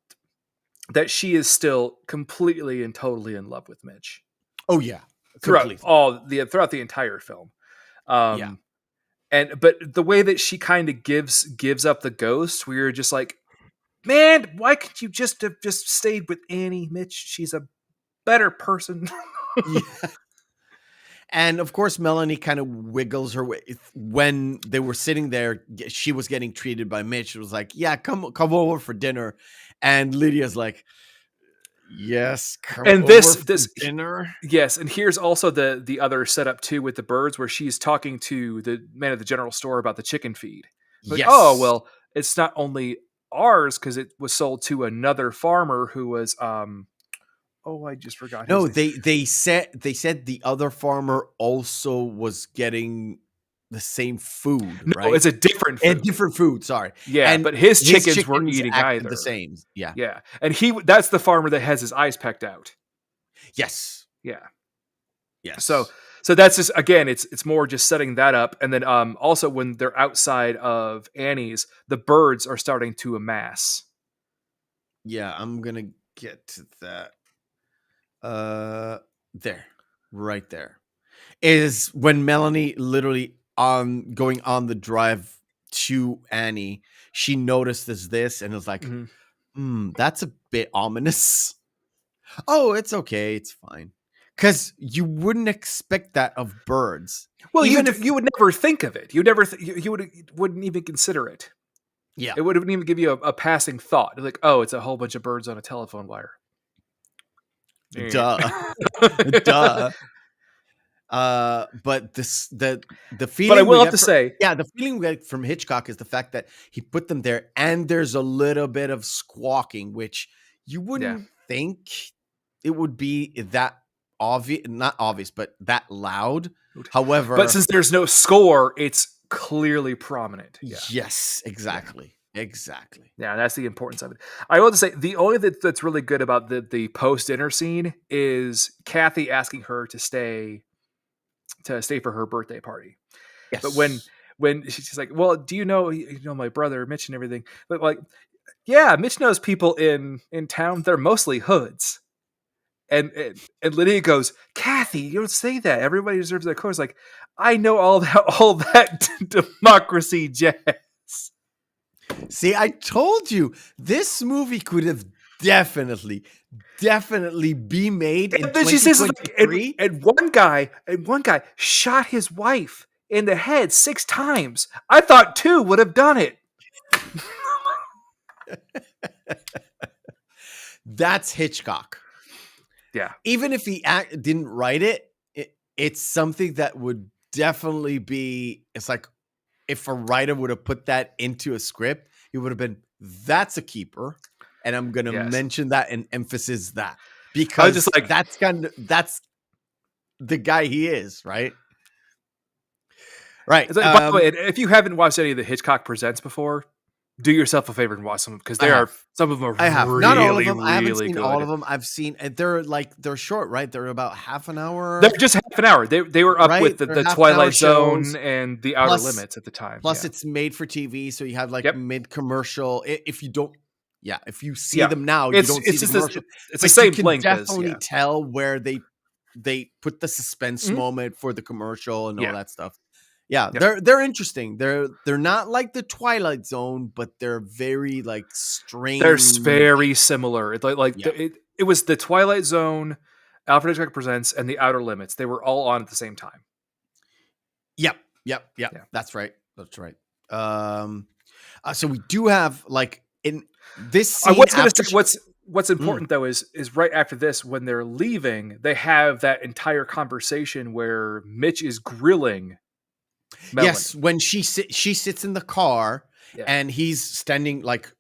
that she is still completely and totally in love with Mitch. Oh yeah, throughout the entire film. Yeah. But the way that she kind of gives up the ghost, where you're just like, man, why couldn't you just have just stayed with Annie, Mitch? She's a better person. Yeah. And of course, Melanie kind of wiggles her way. When they were sitting there, she was getting treated by Mitch. It was like, yeah, come over for dinner. And Lydia's like, yes, come and over this for dinner. Yes, and here's also the other setup too with the birds, where she's talking to the man at the general store about the chicken feed. Like, yes. Oh, well, it's not only ours because it was sold to another farmer who was I just forgot. No, they said the other farmer also was getting the same food, No, right? it's a different food. A different food, sorry. Yeah, and but his chickens weren't eating either. The same. Yeah. Yeah. And that's the farmer that has his eyes pecked out. Yes. Yeah. Yes. So that's just, again, it's more just setting that up. And then also when they're outside of Annie's, the birds are starting to amass. Yeah, I'm gonna get to that. There. Right there. Is when Melanie literally going on the drive to Annie, she notices this and is like, that's a bit ominous. Oh, it's okay, it's fine. Because you wouldn't expect that of birds. Well, even if you would never think of it, you wouldn't even consider it. Yeah, it wouldn't even give you a passing thought. Like, oh, it's a whole bunch of birds on a telephone wire. Duh. But the feeling. But I will have to say, the feeling we get from Hitchcock is the fact that he put them there, and there's a little bit of squawking, which you wouldn't think it would be that obvious, not obvious, but that loud. However, but since there's no score, it's clearly prominent. Yeah. Yes, exactly. Yeah. Exactly. Yeah, that's the importance of it. I will say the only that's really good about the post dinner scene is Kathy asking her to stay for her birthday party. Yes. But when she's like, well, do you know my brother Mitch and everything? But like, yeah, Mitch knows people in town. They're mostly hoods. And Lydia goes, Kathy, you don't say that. Everybody deserves their course. Like, I know all that democracy jazz. See, I told you this movie could have definitely be made in 2023. And one guy shot his wife in the head 6 times. I thought 2 would have done it. That's Hitchcock. Yeah. Even if he didn't write it's something that would definitely be. It's like if a writer would have put that into a script, it would have been, that's a keeper. And I'm going to mention that and emphasize that, because just like that's the guy he is, right? Right. Like, by the way, if you haven't watched any of the Hitchcock Presents before, do yourself a favor and watch them, because some of them are really, not all of them. Really I haven't seen good. all of them. I've seen, they're short, right? They're about half an hour. They're just half an hour. They were up with the Twilight Zone and the Outer Limits at the time. Plus, it's made for TV, so you have like mid commercial. If you don't, if you see them now, you don't see the commercial. It's the same length. You can definitely tell where they put the suspense moment for the commercial and all that stuff. Yeah, they're interesting. They're not like the Twilight Zone, but they're very like strange. They're very similar. It was the Twilight Zone, Alfred Hitchcock Presents, and the Outer Limits. They were all on at the same time. Yep. That's right. So we do have like in this scene. What's important though is right after this, when they're leaving, they have that entire conversation where Mitch is grilling Melanie. Yes, when she sits in the car and he's standing like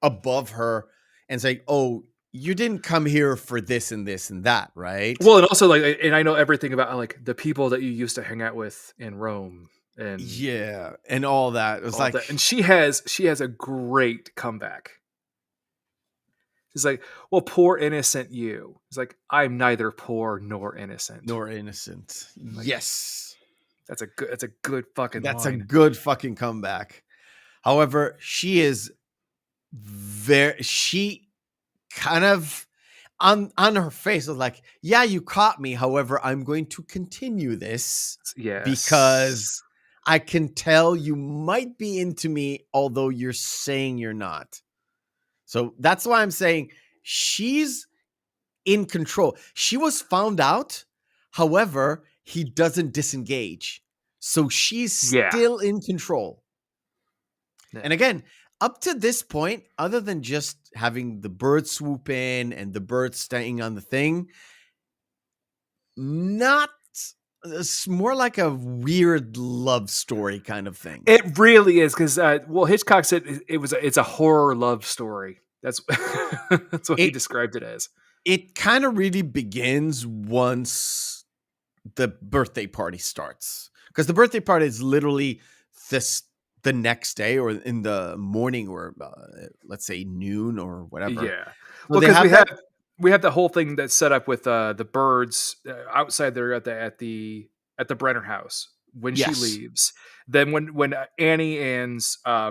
above her and saying, "Oh, you didn't come here for this and this and that, right? Well, and also like, and I know everything about like the people that you used to hang out with in Rome and Yeah, and all that. It was all like, that. And she has a great comeback. She's like, "Well, poor innocent you." It's like, "I'm neither poor nor innocent." nor innocent. Like Yes. that's a good fucking That's a line. good fucking comeback. However, she kind of on her face was like, yeah, you caught me. However, I'm going to continue this Yes. because I can tell you might be into me, although you're saying you're not. So that's why I'm saying she's in control. She was found out. However, he doesn't disengage. So she's Yeah. still in control. Yeah. And again, up to this point, other than just having the bird swoop in and the bird staying on the thing, not it's more like a weird love story kind of thing. It really is because well, Hitchcock said it's a horror love story. That's that's what he It described it as. it kind of really begins once the birthday party starts. Because the birthday party is literally this the next day or in the morning or let's say noon or whatever. Yeah. So Well, they because have that. we have the whole thing that's set up with the birds outside there at the Brenner house when she Yes. leaves. Then when Annie and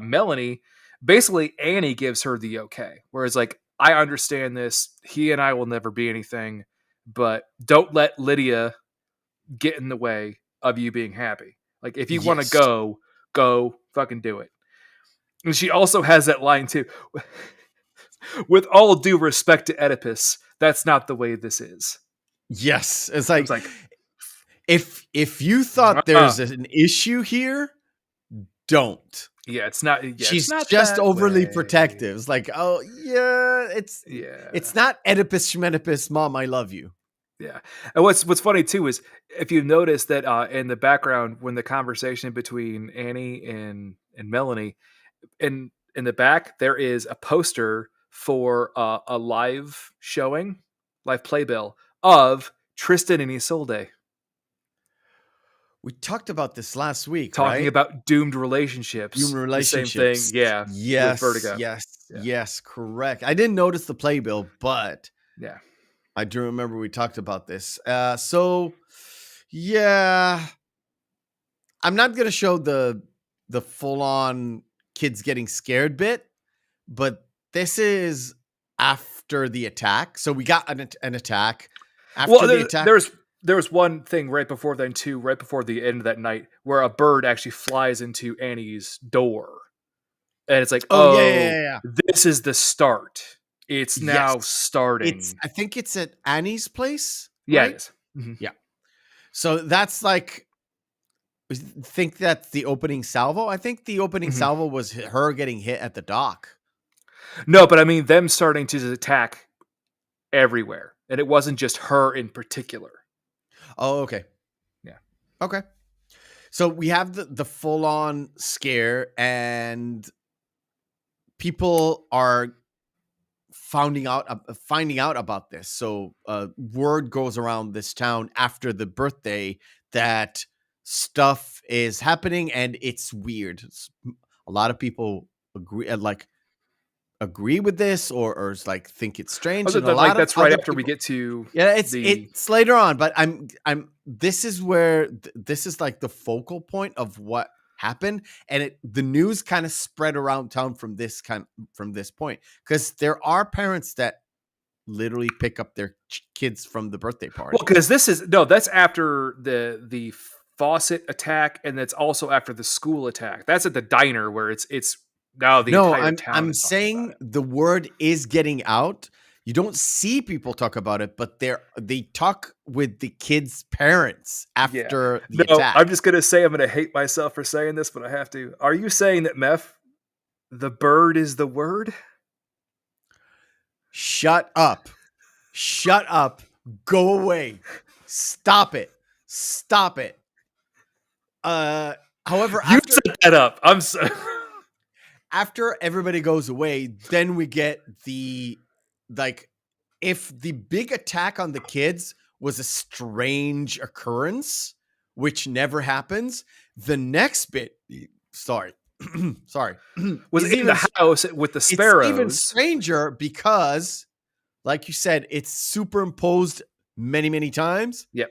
Melanie, basically Annie gives her the okay, whereas like I understand this, he and I will never be anything, but don't let Lydia get in the way of you being happy. Like if you want to Yes. go fucking do it. And she also has that line too. With all due respect to Oedipus, that's not the way this is. Yes. It's I was like like, if you thought uh, there's an issue here, don't. yeah, it's not. Yeah, it's She's not just that overly way. protective. It's like, oh yeah, it's Yeah, not Oedipus Schmedipus, Mom, I love you. yeah. And what's funny too is if you notice that in the background when the conversation between Annie and Melanie in the back there is a poster for a live showing, live playbill of Tristan and Isolde We talked about this last week, talking right? about doomed relationships. Human The same thing, relationships. yeah, with Yes, Vertigo. yes, Yeah, yes, correct. I didn't notice the playbill, but yeah. I do remember we talked about this. So yeah, I'm not gonna show the full on kids getting scared bit, but this is after the attack. So we got an attack Well, after the attack. there was one thing right before then too, right before the end of that night, where a bird actually flies into Annie's door, and it's like, Oh yeah, yeah, oh, yeah, yeah. this is the start. It's now Yes, it's. starting. I think it's at Annie's place, Yeah, it right? is. Mhm. Yeah. So that's like. Think that's the opening salvo. I think the opening Mhm. salvo was her getting hit at the dock. No, but I mean them starting to attack everywhere, and it wasn't just her in particular. Oh, okay, Yeah. okay. So we have the full on scare, and people are finding out about this. So word goes around this town after the birthday that stuff is happening, and it's weird. A lot of people agree with this, or like think it's strange, Other and a than like lot of that's right other after we people. get to Yeah, the it's later on, but I'm this is where this is like the focal point of what happened, and the news kind of spread around town from this point, because there are parents that literally pick up their kids from the birthday well, party. because this is no, that's after the faucet attack, and that's also after the school attack. That's at the diner where it's now the No, entire I'm town I'm is talking about saying it. the word is getting out. You don't see people talk about it, but they talk with the kids' parents Yeah. after the No, attack. I'm just gonna say I'm gonna hate myself for saying this, but I have to. Are you saying that the bird is the word? Shut up. Shut up. Go away. Stop it. Stop it. Uh However, You set that up. I'm so after everybody goes away, then we get the like if the big attack on the kids was a strange occurrence, which never happens, the next bit, sorry, sorry, Was is in even the house with the it's even sparrows. stranger because, like you said, it's superimposed many, many times. Yep.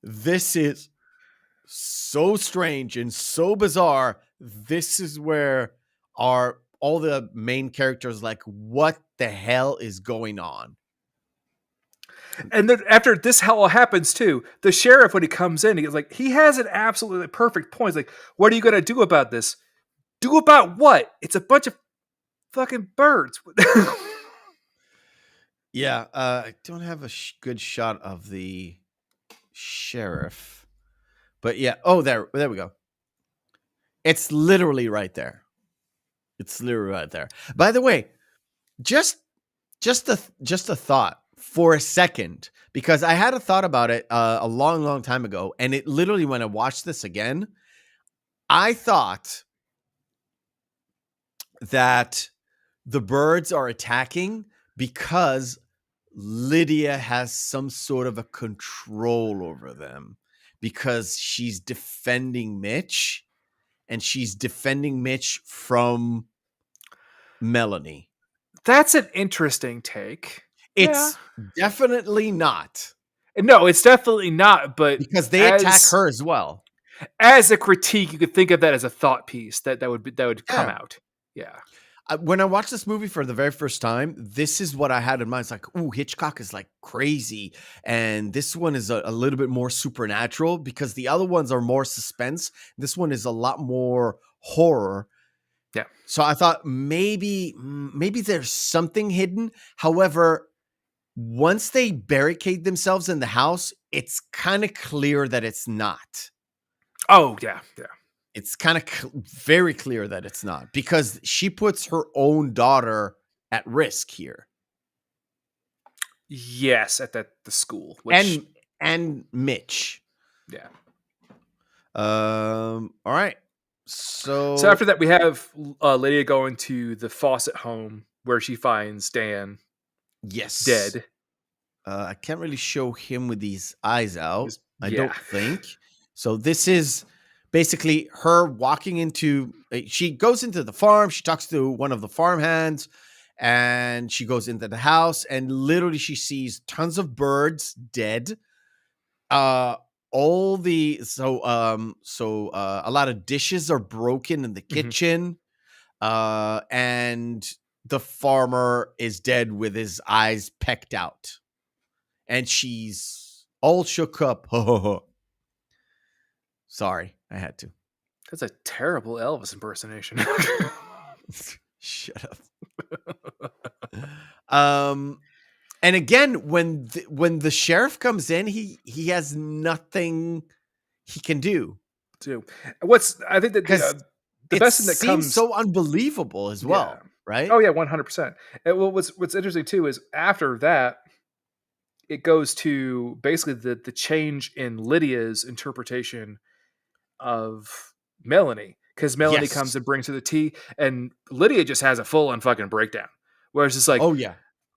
This is so strange and so bizarre. This is where all the main characters like, what the hell is going on? And then after this all happens too, the sheriff, when he comes in, he has an absolutely perfect point. He's like, what are you going to do about this? Do about what? It's a bunch of fucking birds. Yeah, I don't have a good shot of the sheriff, but yeah. Oh, there we go. It's literally right there. It's literally right there. By the way, just a thought for a second, because I had a thought about it a long time ago, and it literally, when I watched this again, I thought that the birds are attacking because Lydia has some sort of a control over them, because she's defending Mitch, and she's defending Mitch from Melanie. That's an interesting take. It's definitely not. No, it's definitely not. But because they attack her as well. As a critique, you could think of that as a thought piece that would come out. Yeah. When I watched this movie for the very first time, this is what I had in mind. It's like, ooh, Hitchcock is like crazy. And this one is a little bit more supernatural, because the other ones are more suspense. This one is a lot more horror. Yeah. So I thought maybe there's something hidden. However, once they barricade themselves in the house, it's kind of clear that it's not. Oh, yeah. Yeah. It's kind of very clear that it's not, because she puts her own daughter at risk here. Yes, at the school. And Mitch. Yeah. All right. So after that, we have Lydia going to the Fawcett home, where she finds Dan. Yes. Dead. I can't really show him with these eyes out. I don't think. So this is basically her walking into, she goes into the farm. She talks to one of the farmhands, and she goes into the house, and literally she sees tons of birds dead. A lot of dishes are broken in the kitchen. And the farmer is dead with his eyes pecked out. And she's all shook up. Sorry, I had to. That's a terrible Elvis impersonation. Shut up. And again, when the sheriff comes in, he has nothing he can do. I think that the best thing that comes so unbelievable as well, right? Oh yeah, 100%. Well, what's interesting too is after that, it goes to basically the change in Lydia's interpretation of Melanie, because Melanie comes and brings her the tea, and Lydia just has a full on fucking breakdown, where it's just like, oh yeah,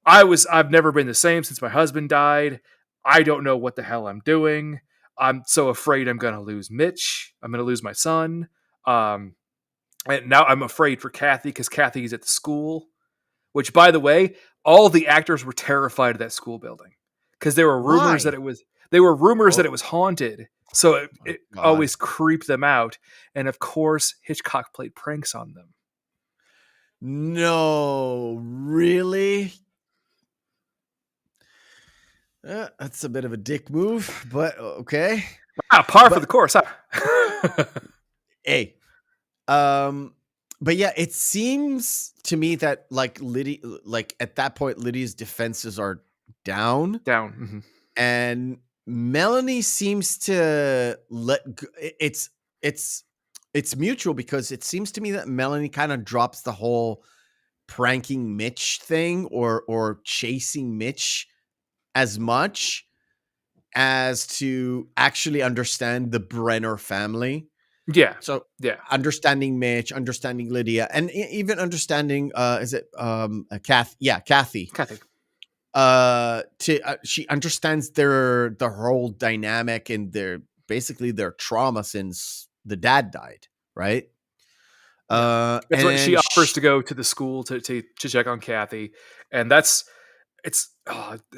I've never been the same since my husband died. I don't know what the hell I'm doing. I'm so afraid I'm going to lose Mitch. I'm going to lose my son. And now I'm afraid for Kathy, because Kathy is at the school, which, by the way, all the actors were terrified of that school building, because there were rumors that it was haunted. So it always creeped them out. And of course, Hitchcock played pranks on them. No, really? That's a bit of a dick move, but okay. Par for the course, huh? Hey. But yeah, it seems to me that Lydia, at that point, Lydia's defenses are down. Mm-hmm. And Melanie seems to it's mutual, because it seems to me that Melanie kind of drops the whole pranking Mitch thing or chasing Mitch as much as to actually understand the Brenner family. Yeah. So understanding Mitch, understanding Lydia, and even understanding Kathy. Yeah, Kathy. she understands their the whole dynamic and their trauma since the dad died, right? Yeah. That's what she And offers to go to the school to check on Kathy, and the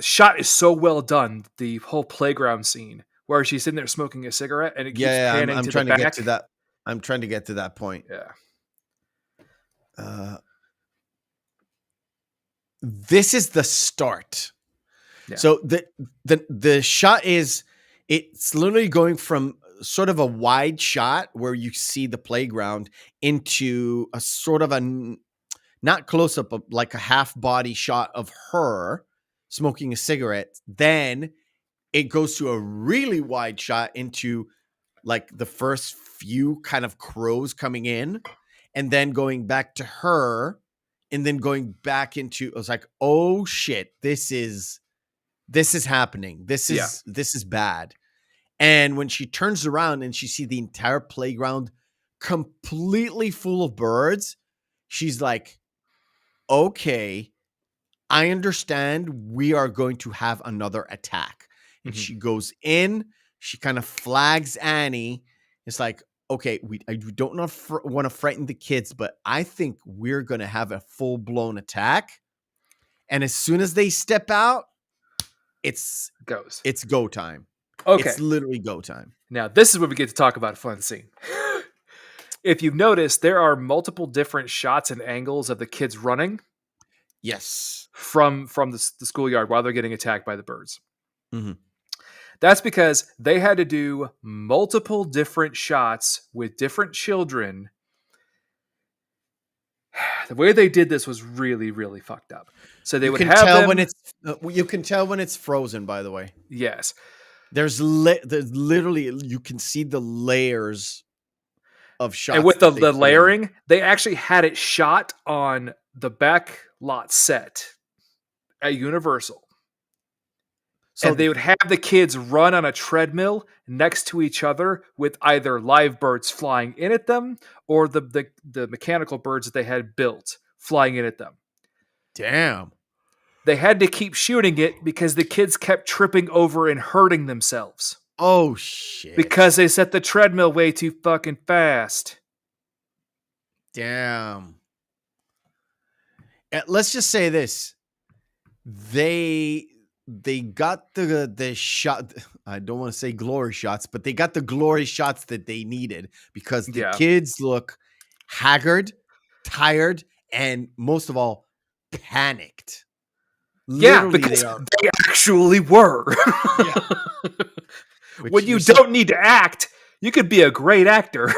shot is so well done. The whole playground scene where she's sitting there smoking a cigarette, and it keeps yeah, panning I'm to the trying to get back. to that. I'm trying to get to that point. Yeah, This is the start. yeah. So the shot is, it's literally going from sort of a wide shot where you see the playground into a sort of not close up, but like a half body shot of her smoking a cigarette. Then it goes to a really wide shot into like the first few kind of crows coming in, and then going back to her, and then going back into, I was like, oh shit, this is happening. This Yeah. is bad. And when she turns around and she sees the entire playground completely full of birds, she's like, okay, I understand we are going to have another attack. And she goes in, she kind of flags Annie. It's like, okay, I don't want to frighten the kids, but I think we're going to have a full-blown attack. And as soon as they step out, it's go time. Okay. It's literally go time. Now, this is where we get to talk about a fun scene. If you've noticed, there are multiple different shots and angles of the kids running. Yes. From the schoolyard while they're getting attacked by the birds. Mm-hmm. That's because they had to do multiple different shots with different children. The way they did this was really, really fucked up. So they would have them. You can tell when it's frozen, by the way. Yes. There's literally, you can see the layers of shots. And with the layering, they actually had it shot on the back lot set at Universal. So they would have the kids run on a treadmill next to each other with either live birds flying in at them or the mechanical birds that they had built flying in at them. Damn. They had to keep shooting it because the kids kept tripping over and hurting themselves. Oh, shit. Because they set the treadmill way too fucking fast. Damn. Let's just say this. They got the shot. I don't want to say glory shots, but they got the glory shots that they needed because the kids look haggard, tired, and most of all, panicked. Literally, because they actually were. When you don't need to act, you could be a great actor.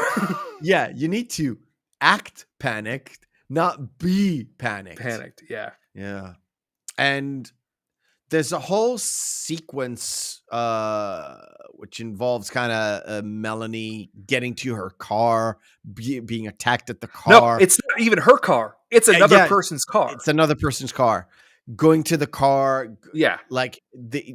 Yeah, you need to act panicked, not be panicked. Panicked, yeah. Yeah. And there's a whole sequence which involves kind of Melanie getting to her car, being attacked at the car. No, it's not even her car. It's another person's car. It's another person's car. Going to the car, like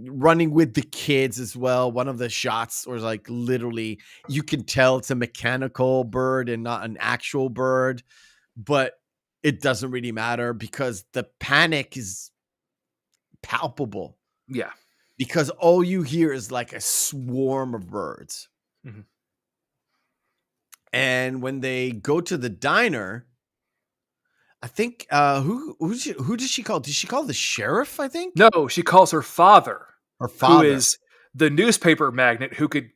running with the kids as well. One of the shots was like literally, you can tell it's a mechanical bird and not an actual bird, but it doesn't really matter because the panic is palpable. Yeah. Because all you hear is like a swarm of birds. Mm-hmm. And when they go to the diner, I think who does she call? Did she call the sheriff, I think? No, she calls her father. Her father. Who is the newspaper magnate who could,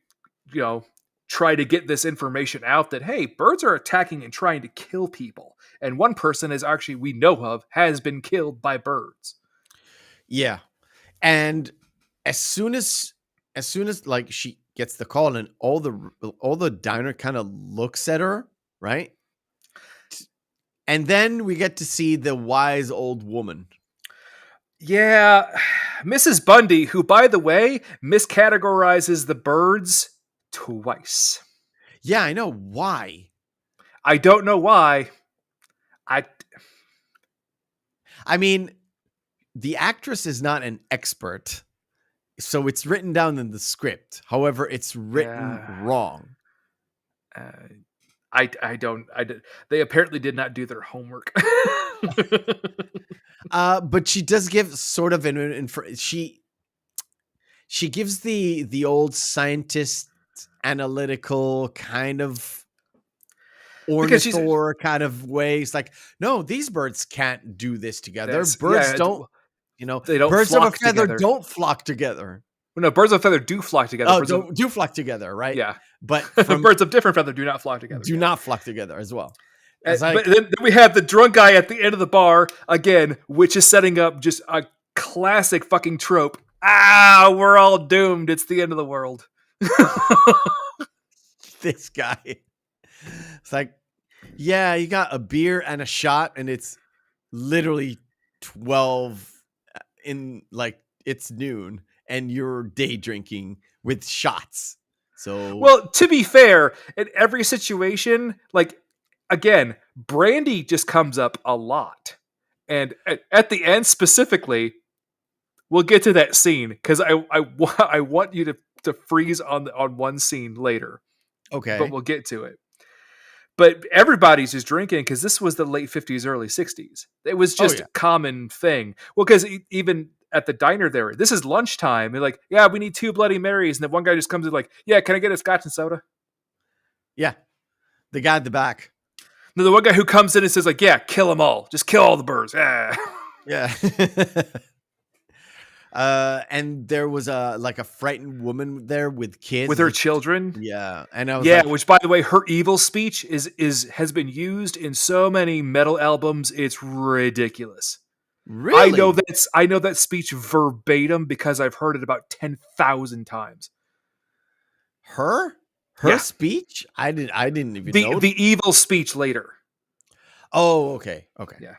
try to get this information out that, hey, birds are attacking and trying to kill people. And one person is actually, we know of, has been killed by birds. Yeah. And as soon as like she gets the call and all the diner kind of looks at her, right? And then we get to see the wise old woman. Yeah, Mrs. Bundy, who, by the way, miscategorizes the birds twice. Yeah, I know. Why? I don't know why. I mean, the actress is not an expert, so it's written down in the script. However, it's written wrong. They apparently did not do their homework. But she does give sort of she gives the old scientist analytical kind of Because she's ornithor kind of ways. Like, no, these birds can't do this together. that's Birds yeah, don't, they don't birds of a flock feather together. don't flock together. Well, no, birds of feather do flock together. Oh, Birds of, do flock together, right? yeah, But from birds of different feather do not flock together. do Yeah. not flock together as well. It's But like, then we have the drunk guy at the end of the bar again, which is setting up just a classic fucking trope. We're all doomed. It's the end of the world. this guy. It's like, yeah, you got a beer and a shot, and it's literally 12 in, like, it's noon, and you're day drinking with shots. So, Well, to be fair, in every situation, like, again, brandy just comes up a lot. And at the end specifically, we'll get to that scene because I want you to freeze on one scene later, okay. but we'll get to it. But everybody's just drinking because this was the late 50s, early 60s. It was just a common thing. Well, because even at the diner there, this is lunchtime. They're like, yeah, we need 2 Bloody Marys. And then one guy just comes in like, yeah, can I get a scotch and soda? Yeah. The guy at the back. No, the one guy who comes in and says like, yeah, kill them all. Just kill all the birds. Yeah. Yeah. And there was a frightened woman there with kids. With her children. Yeah. And I was yeah, like, which by the way, her evil speech has been used in so many metal albums, it's ridiculous. really? I know that speech verbatim because I've heard it about 10,000 times. Her speech? I didn't even know. The evil speech later. Oh, okay. Yeah.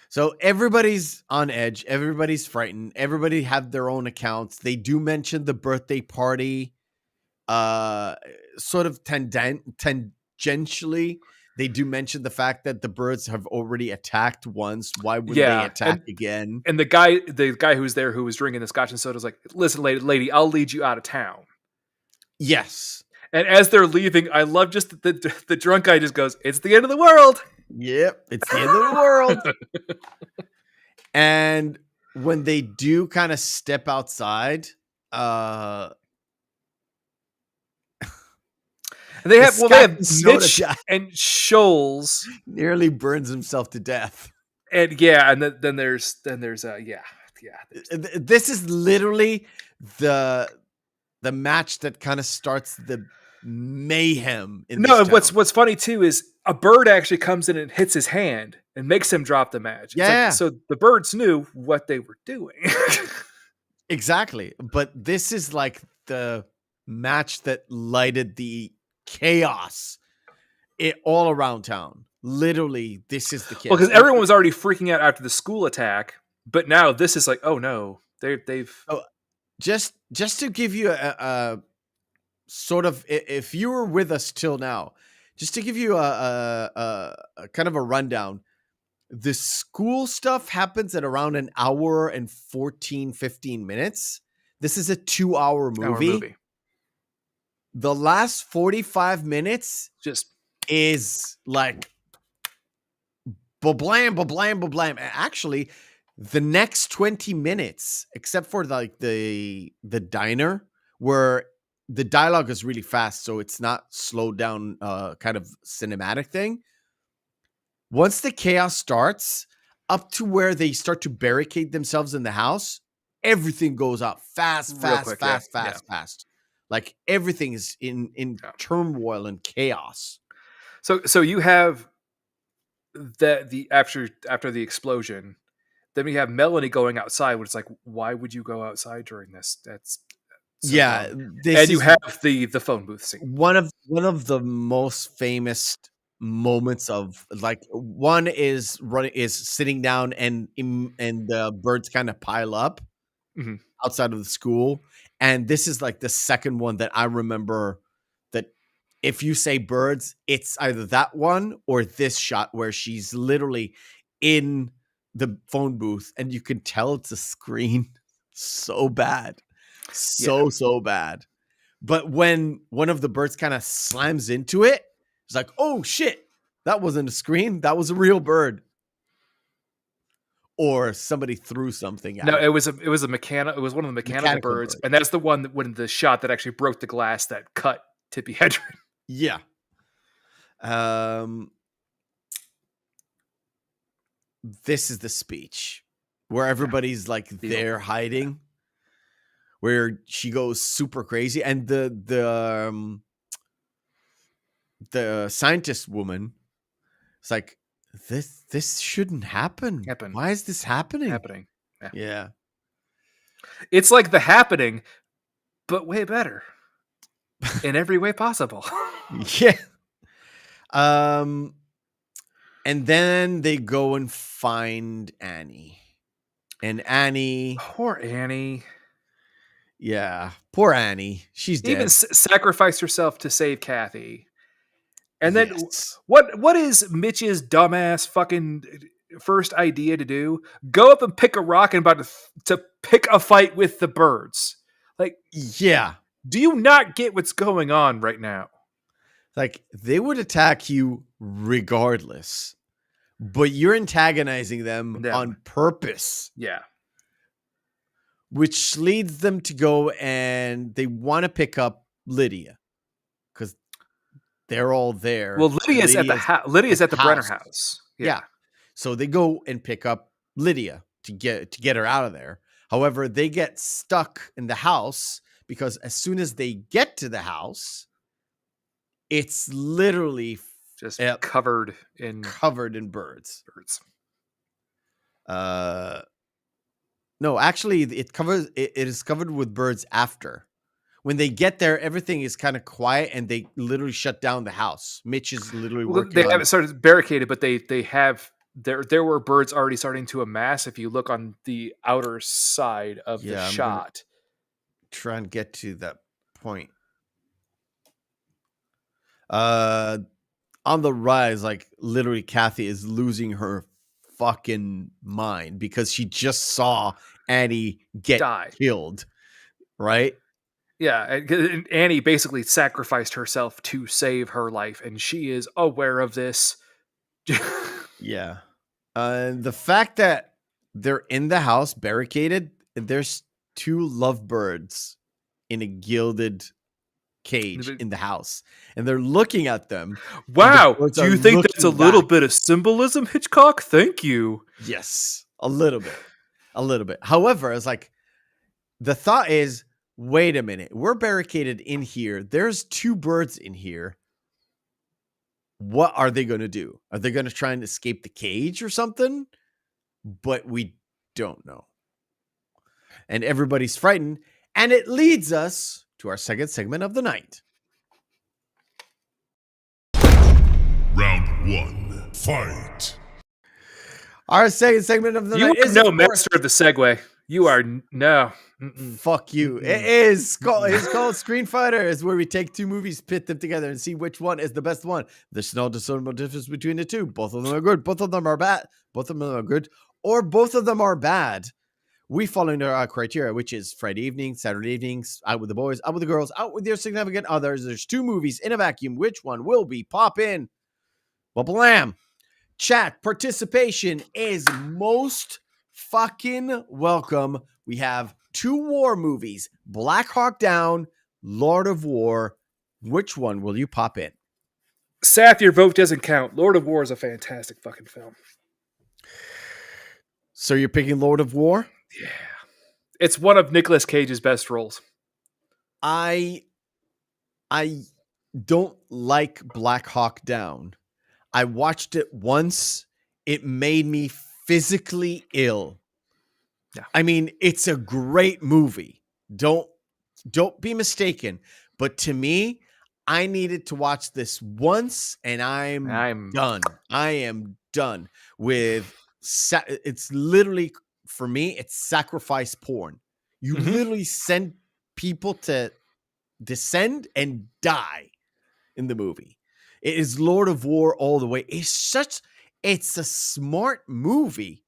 So everybody's on edge. Everybody's frightened. Everybody have their own accounts. They do mention the birthday party, sort of tangentially. They do mention the fact that the birds have already attacked once. Why would they attack again? And the guy who's there who was drinking the scotch and soda is like, listen, lady, I'll lead you out of town. Yes. And as they're leaving, I love just the drunk guy just goes, it's the end of the world. Yep, it's the end of the world. And when they do kind of step outside, they have Mitch and Scholes nearly burns himself to death. And yeah, and then there's This is literally the match that kind of starts the mayhem in this town. What's funny too is a bird actually comes in and hits his hand and makes him drop the match. Yeah. So the birds knew what they were doing. Exactly. But this is like the match that lighted the chaos all around town. Literally, this is the chaos. Well, because everyone was already freaking out after the school attack, but now this is like, oh no, they've. Oh, just to give you a sort of, if you were with us till now, just to give you a kind of a rundown. The school stuff happens at around an hour and 15 minutes. This is a 2-hour movie. The last 45 minutes just is like blam, blam, blam. Actually, the next 20 minutes, except for like the diner, where the dialogue is really fast, so it's not slowed down, kind of cinematic thing. Once the chaos starts, up to where they start to barricade themselves in the house, everything goes up fast. Like everything is in turmoil and chaos. So you have after the explosion, then we have Melanie going outside, which is like, why would you go outside during this? That's so dumb. And you have the phone booth scene. One of the most famous moments of, like, one is sitting down and the birds kind of pile up outside of the school, and this is like the second one that I remember, that if you say birds, it's either that one or this shot where she's literally in the phone booth and you can tell it's a screen so bad, so bad. But when one of the birds kind of slams into it, It's like, oh shit, that wasn't a screen. That was a real bird. Or somebody threw something at No, it. it was a mechanical. It was one of the mechanical birds, and that's the one that when the shot that actually broke the glass that cut Tippi Hedren. Yeah. This is the speech where everybody's like there hiding, where she goes super crazy, and the scientist woman is like, this shouldn't happen. Why is this happening? Yeah. It's like The Happening, but way better in every way possible. Yeah. And then they go and find Annie. And Annie... Poor Annie. Yeah, poor Annie. She's dead. Even sacrificed herself to save Kathy. And then what is Mitch's dumbass fucking first idea to do? Go up and pick a rock and about to pick a fight with the birds. Like, yeah. Do you not get what's going on right now? Like, they would attack you regardless, but you're antagonizing them on purpose. Yeah. Which leads them to go and they want to pick up Lydia because they're all there. Well, Lydia's at the Brenner house. Yeah. So they go and pick up Lydia to get her out of there. However, they get stuck in the house because as soon as they get to the house, it's literally just covered in birds. No, actually, it is covered with birds after. When they get there, everything is kind of quiet, and they literally shut down the house. Mitch is literally working. They haven't started barricaded, but they have there were birds already starting to amass. If you look on the outer side of the shot, try and get to that point. On the rise, like literally, Kathy is losing her fucking mind because she just saw Annie get killed, right? Yeah, and Annie basically sacrificed herself to save her life, and she is aware of this. Yeah. The fact that they're in the house barricaded, there's two lovebirds in a gilded cage in the house, and they're looking at them. Wow. Do you think that's a little bit of symbolism, Hitchcock? Thank you. Yes, a little bit. However, it's like the thought is, wait a minute, we're barricaded in here. There's two birds in here. What are they going to do? Are they going to try and escape the cage or something? But we don't know. And everybody's frightened. And it leads us to our second segment of the night. Round 1, fight. Our second segment of the night is master of the segue. You are no. Fuck you. It is called, it's called Screen Fighter. It's where we take two movies, pit them together, and see which one is the best one. There's no discernible difference between the two. Both of them are good. Both of them are bad. Both of them are good. Or both of them are bad. We follow our criteria, which is Friday evening, Saturday evenings, out with the boys, out with the girls, out with your significant others. There's two movies in a vacuum. Which one will be? Pop in. Blam. Chat participation is most fucking welcome. We have two war movies, Black Hawk Down, Lord of War. Which one will you pop in? Saf, your vote doesn't count. Lord of War is a fantastic fucking film. So you're picking Lord of War? Yeah. It's one of Nicolas Cage's best roles. I don't like Black Hawk Down. I watched it once. It made me physically ill. Yeah. I mean, it's a great movie. Don't be mistaken. But to me, I needed to watch this once, and I'm done. I am done with. It's literally, for me, it's sacrifice porn. You literally send people to descend and die in the movie. It is Lord of War all the way. It's a smart movie.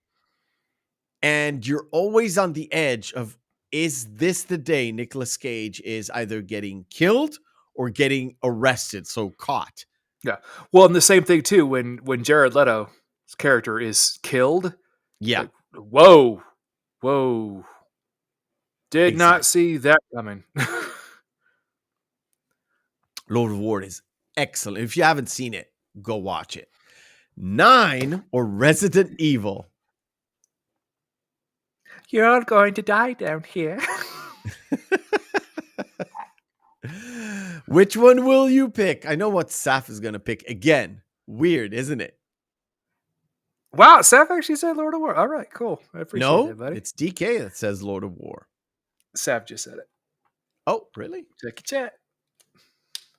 And you're always on the edge of, is this the day Nicolas Cage is either getting killed or getting arrested, so caught? Yeah. Well, and the same thing too when Jared Leto's character is killed. Yeah, Like, whoa. Did not exactly. see that coming. Lord of War is excellent. If you haven't seen it, go watch it. 9 or Resident Evil. You're all going to die down here. Which one will you pick? I know what Saf is going to pick. Again, weird, isn't it? Wow, Seth actually said Lord of War. All right, cool. I appreciate it, buddy. It's DK that says Lord of War. Seth just said it. Oh, really? Check your chat.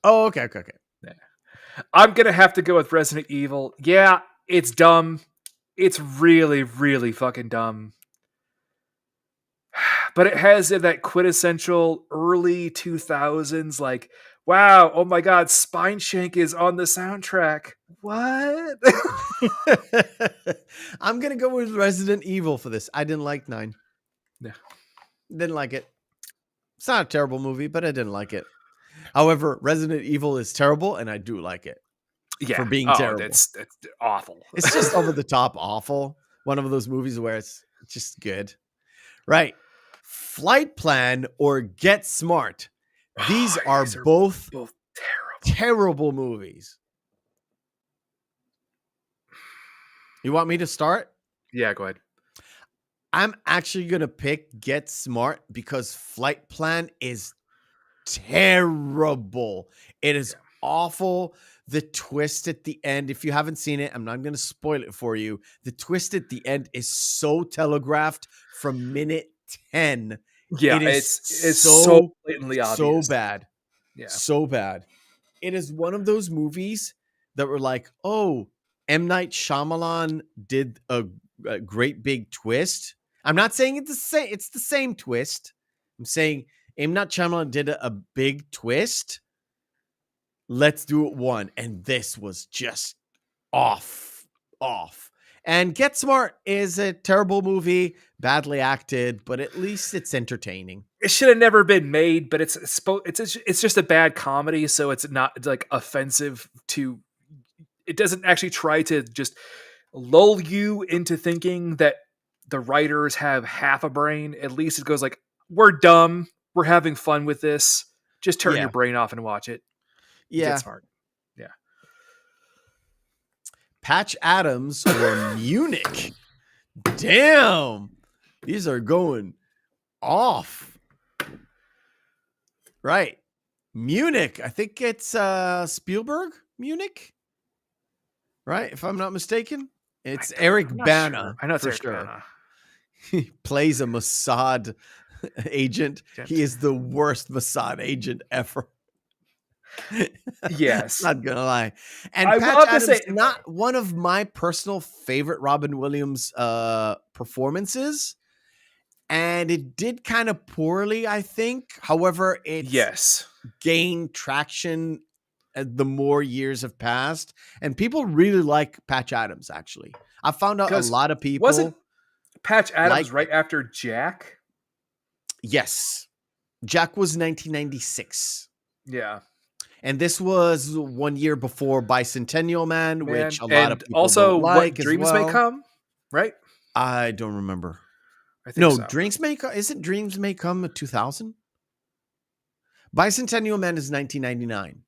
Oh, okay. Yeah. I'm going to have to go with Resident Evil. Yeah, it's dumb. It's really, really fucking dumb. But it has that quintessential early 2000s, like, wow, oh my God, Spine Shank is on the soundtrack. What? I'm going to go with Resident Evil for this. I didn't like 9. Yeah. Didn't like it. It's not a terrible movie, but I didn't like it. However, Resident Evil is terrible, and I do like it. Yeah. For being terrible. It's awful. It's just over the top awful. One of those movies where it's just good. Right. Flight Plan or Get Smart. These are both terrible movies. You want me to start? Yeah, go ahead. I'm actually going to pick Get Smart because Flight Plan is terrible. It is awful. The twist at the end, if you haven't seen it, I'm not going to spoil it for you. The twist at the end is so telegraphed from minute 10. Yeah, it's so blatantly obvious. So bad. Yeah. So bad. It is one of those movies that were like, oh, M. Night Shyamalan did a great big twist. I'm not saying it's the same twist. I'm saying M. Night Shyamalan did a big twist. Let's do it one. And this was just off. And Get Smart is a terrible movie, badly acted, but at least it's entertaining. It should have never been made, but it's just a bad comedy, so it's not like offensive to. It doesn't actually try to just lull you into thinking that the writers have half a brain. At least it goes like, we're dumb, we're having fun with this. Just turn your brain off and watch it. Yeah. Get Smart. Yeah. Patch Adams or Munich. Damn. These are going off. Right. Munich. I think it's Spielberg. Munich. Right? If I'm not mistaken. It's Eric Bana. Sure. I know it's for Eric sure. Bana. He plays a Mossad agent. He is the worst Mossad agent ever. Yes. Not gonna lie. And I Patch love to Adams, say not one of my personal favorite Robin Williams performances. And it did kind of poorly, I think. However, it's gained traction as the more years have passed. And people really like Patch Adams, actually. I found out a lot of people. Wasn't Patch Adams right after Jack? Yes. Jack was 1996. Yeah. And this was 1 year before Bicentennial Man, which a lot of people also don't like What Dreams May Come, right? I don't remember. I think so. Dreams May Come. Isn't Dreams May Come in 2000? Bicentennial Man is 1999.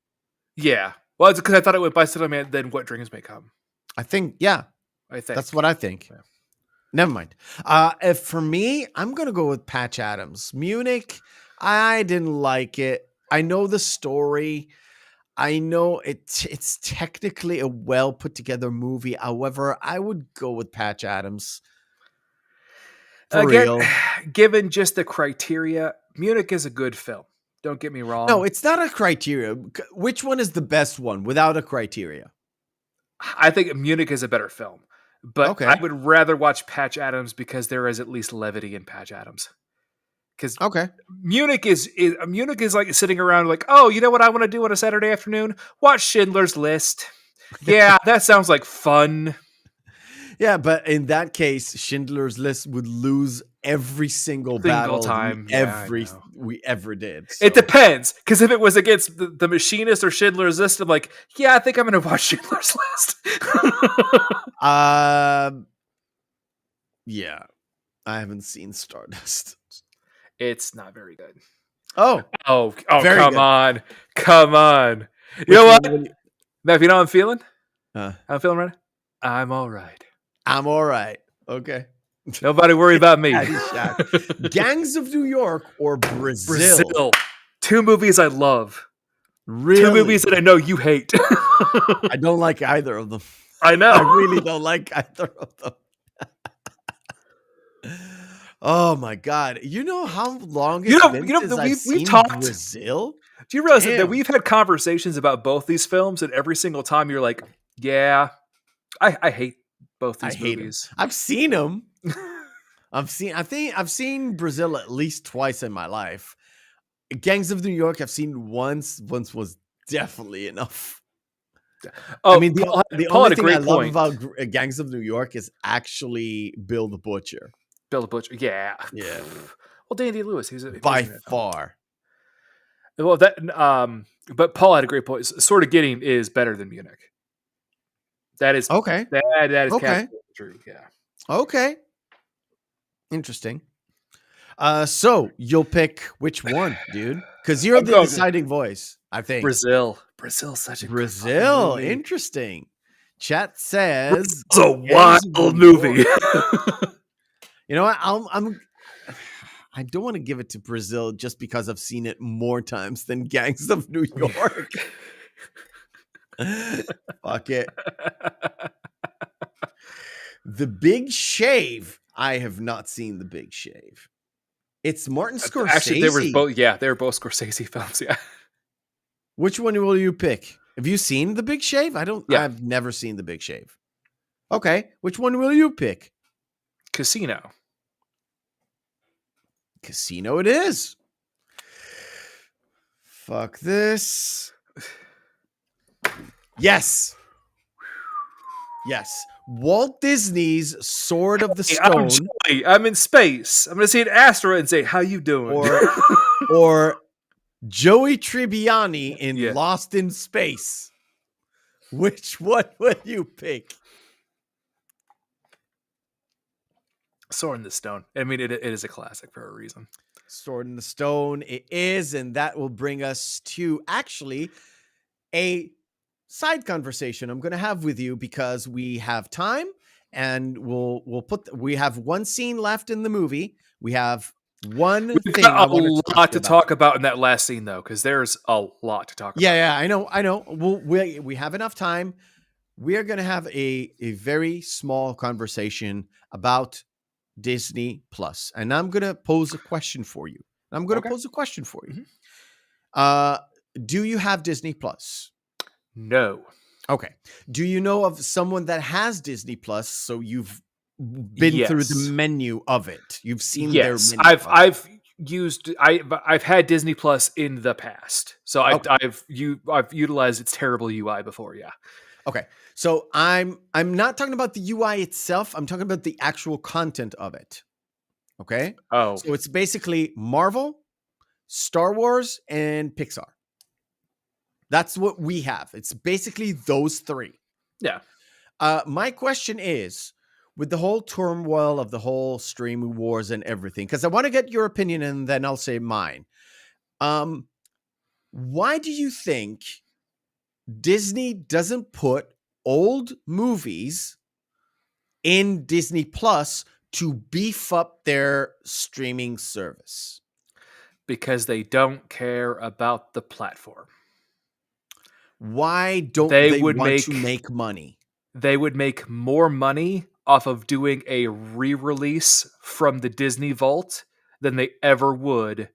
Yeah. Well, it's because I thought it went Bicentennial Man, then What Dreams May Come. I think, yeah. That's what I think. Yeah. Never mind. For me, I'm going to go with Patch Adams. Munich, I didn't like it. I know the story. I know it's technically a well put together movie. However, I would go with Patch Adams. For real. Given just the criteria, Munich is a good film. Don't get me wrong. No, it's not a criteria. Which one is the best one without a criteria? I think Munich is a better film. But I would rather watch Patch Adams because there is at least levity in Patch Adams. Because Munich is like sitting around like, oh, you know what I want to do on a Saturday afternoon? Watch Schindler's List. Yeah, that sounds like fun. Yeah, but in that case, Schindler's List would lose every single battle time. Yeah, I know. we ever did. It So. depends, because if it was against the Machinist or Schindler's List, I'm like, yeah, I think I'm going to watch Schindler's List. Yeah, I haven't seen Stardust. It's not very good. Oh, very come good. on. You know what? Matt, you know how I'm feeling? How I'm feeling right now? I'm all right. I'm all right. Okay. Nobody worry about me. Gangs of New York or Brazil? Brazil. 2 movies I love. Really? 2 movies that I know you hate. I don't like either of them. I know. I really don't like either of them. Oh my God. You know how long it's been since I've seen talked Brazil? Do you realize that we've had conversations about both these films, and every single time you're like, yeah, I hate both these movies. I've seen them. I think I've seen Brazil at least twice in my life. Gangs of New York I've seen once. Once was definitely enough. Oh, I mean, the only thing I love point. about Gangs of New York is actually Bill the Butcher. Bill the Butcher, yeah. Well, Danny Lewis, he's by far. Well, that but Paul had a great point. Sort of Getting is better than Munich. That is okay. That is okay. True. Yeah. Okay. Interesting. So you'll pick which one, dude? Because you're the deciding voice, I think. Brazil's such a Brazil. Good interesting. Chat says it's a wild movie. You know what? I don't want to give it to Brazil just because I've seen it more times than Gangs of New York. Fuck it. The Big Shave. I have not seen The Big Shave. It's Martin Scorsese. Actually, they were both Scorsese films. Yeah. Which one will you pick? Have you seen The Big Shave? I've never seen The Big Shave. Okay. Which one will you pick? Casino. Casino it is. Fuck this. Yes. Yes. Walt Disney's Sword of the Stone. I'm in space. I'm going to see an asteroid and say, how you doing? Or Joey Tribbiani in Lost in Space. Which one would you pick? Sword in the Stone. I mean, it is a classic for a reason. Sword in the Stone it is, and that will bring us to actually a side conversation I'm going to have with you because we have time, and we have one scene left in the movie. We have one We've thing. Got a lot to talk about in that last scene, though, because there's a lot to talk about. Yeah, I know. We have enough time. We are going to have a very small conversation about Disney Plus, and I'm going to pose a question for you. Mm-hmm. Do you have Disney Plus? No. Okay. Do you know of someone that has Disney Plus? So you've been through the menu of it. You've seen their menu. I've had Disney Plus in the past. So I've utilized its terrible UI before. Yeah. Okay. So I'm not talking about the UI itself. I'm talking about the actual content of it. Okay. Oh. So it's basically Marvel, Star Wars, and Pixar. That's what we have. It's basically those three. Yeah. My question is, with the whole turmoil of the whole streaming wars and everything, because I want to get your opinion and then I'll say mine. Why do you think Disney doesn't put old movies in Disney Plus to beef up their streaming service? Because they don't care about the platform. Why don't they want to make money? They would make more money off of doing a re-release from the Disney Vault than they ever would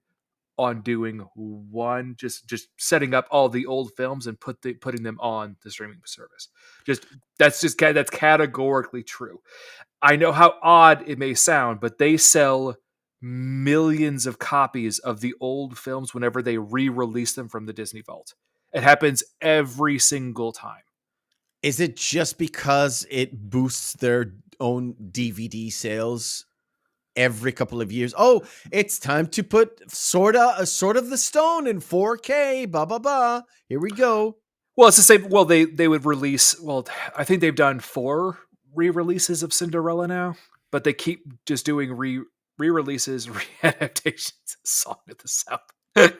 on doing one, just setting up all the old films and putting them on the streaming service. That's categorically true. I know how odd it may sound, but they sell millions of copies of the old films whenever they re-release them from the Disney Vault. It happens every single time. Is it just because it boosts their own DVD sales every couple of years. Oh, it's time to put Sword of the Stone in 4K. Blah blah blah. Here we go. Well, it's the same. Well, they would release. Well, I think they've done 4 re-releases of Cinderella now, but they keep just doing re-releases, re-adaptations. Song of the South.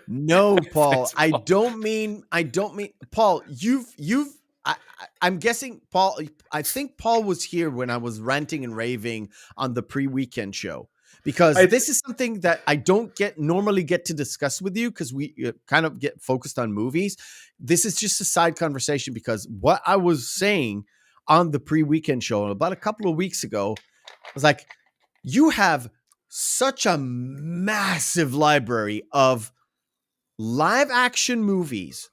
No, Paul. I don't mean Paul. I'm guessing Paul. I think Paul was here when I was ranting and raving on the pre-weekend show, because this is something that I don't normally get to discuss with you, because we kind of get focused on movies. This is just a side conversation, because what I was saying on the pre-weekend show about a couple of weeks ago was like, you have such a massive library of live action movies.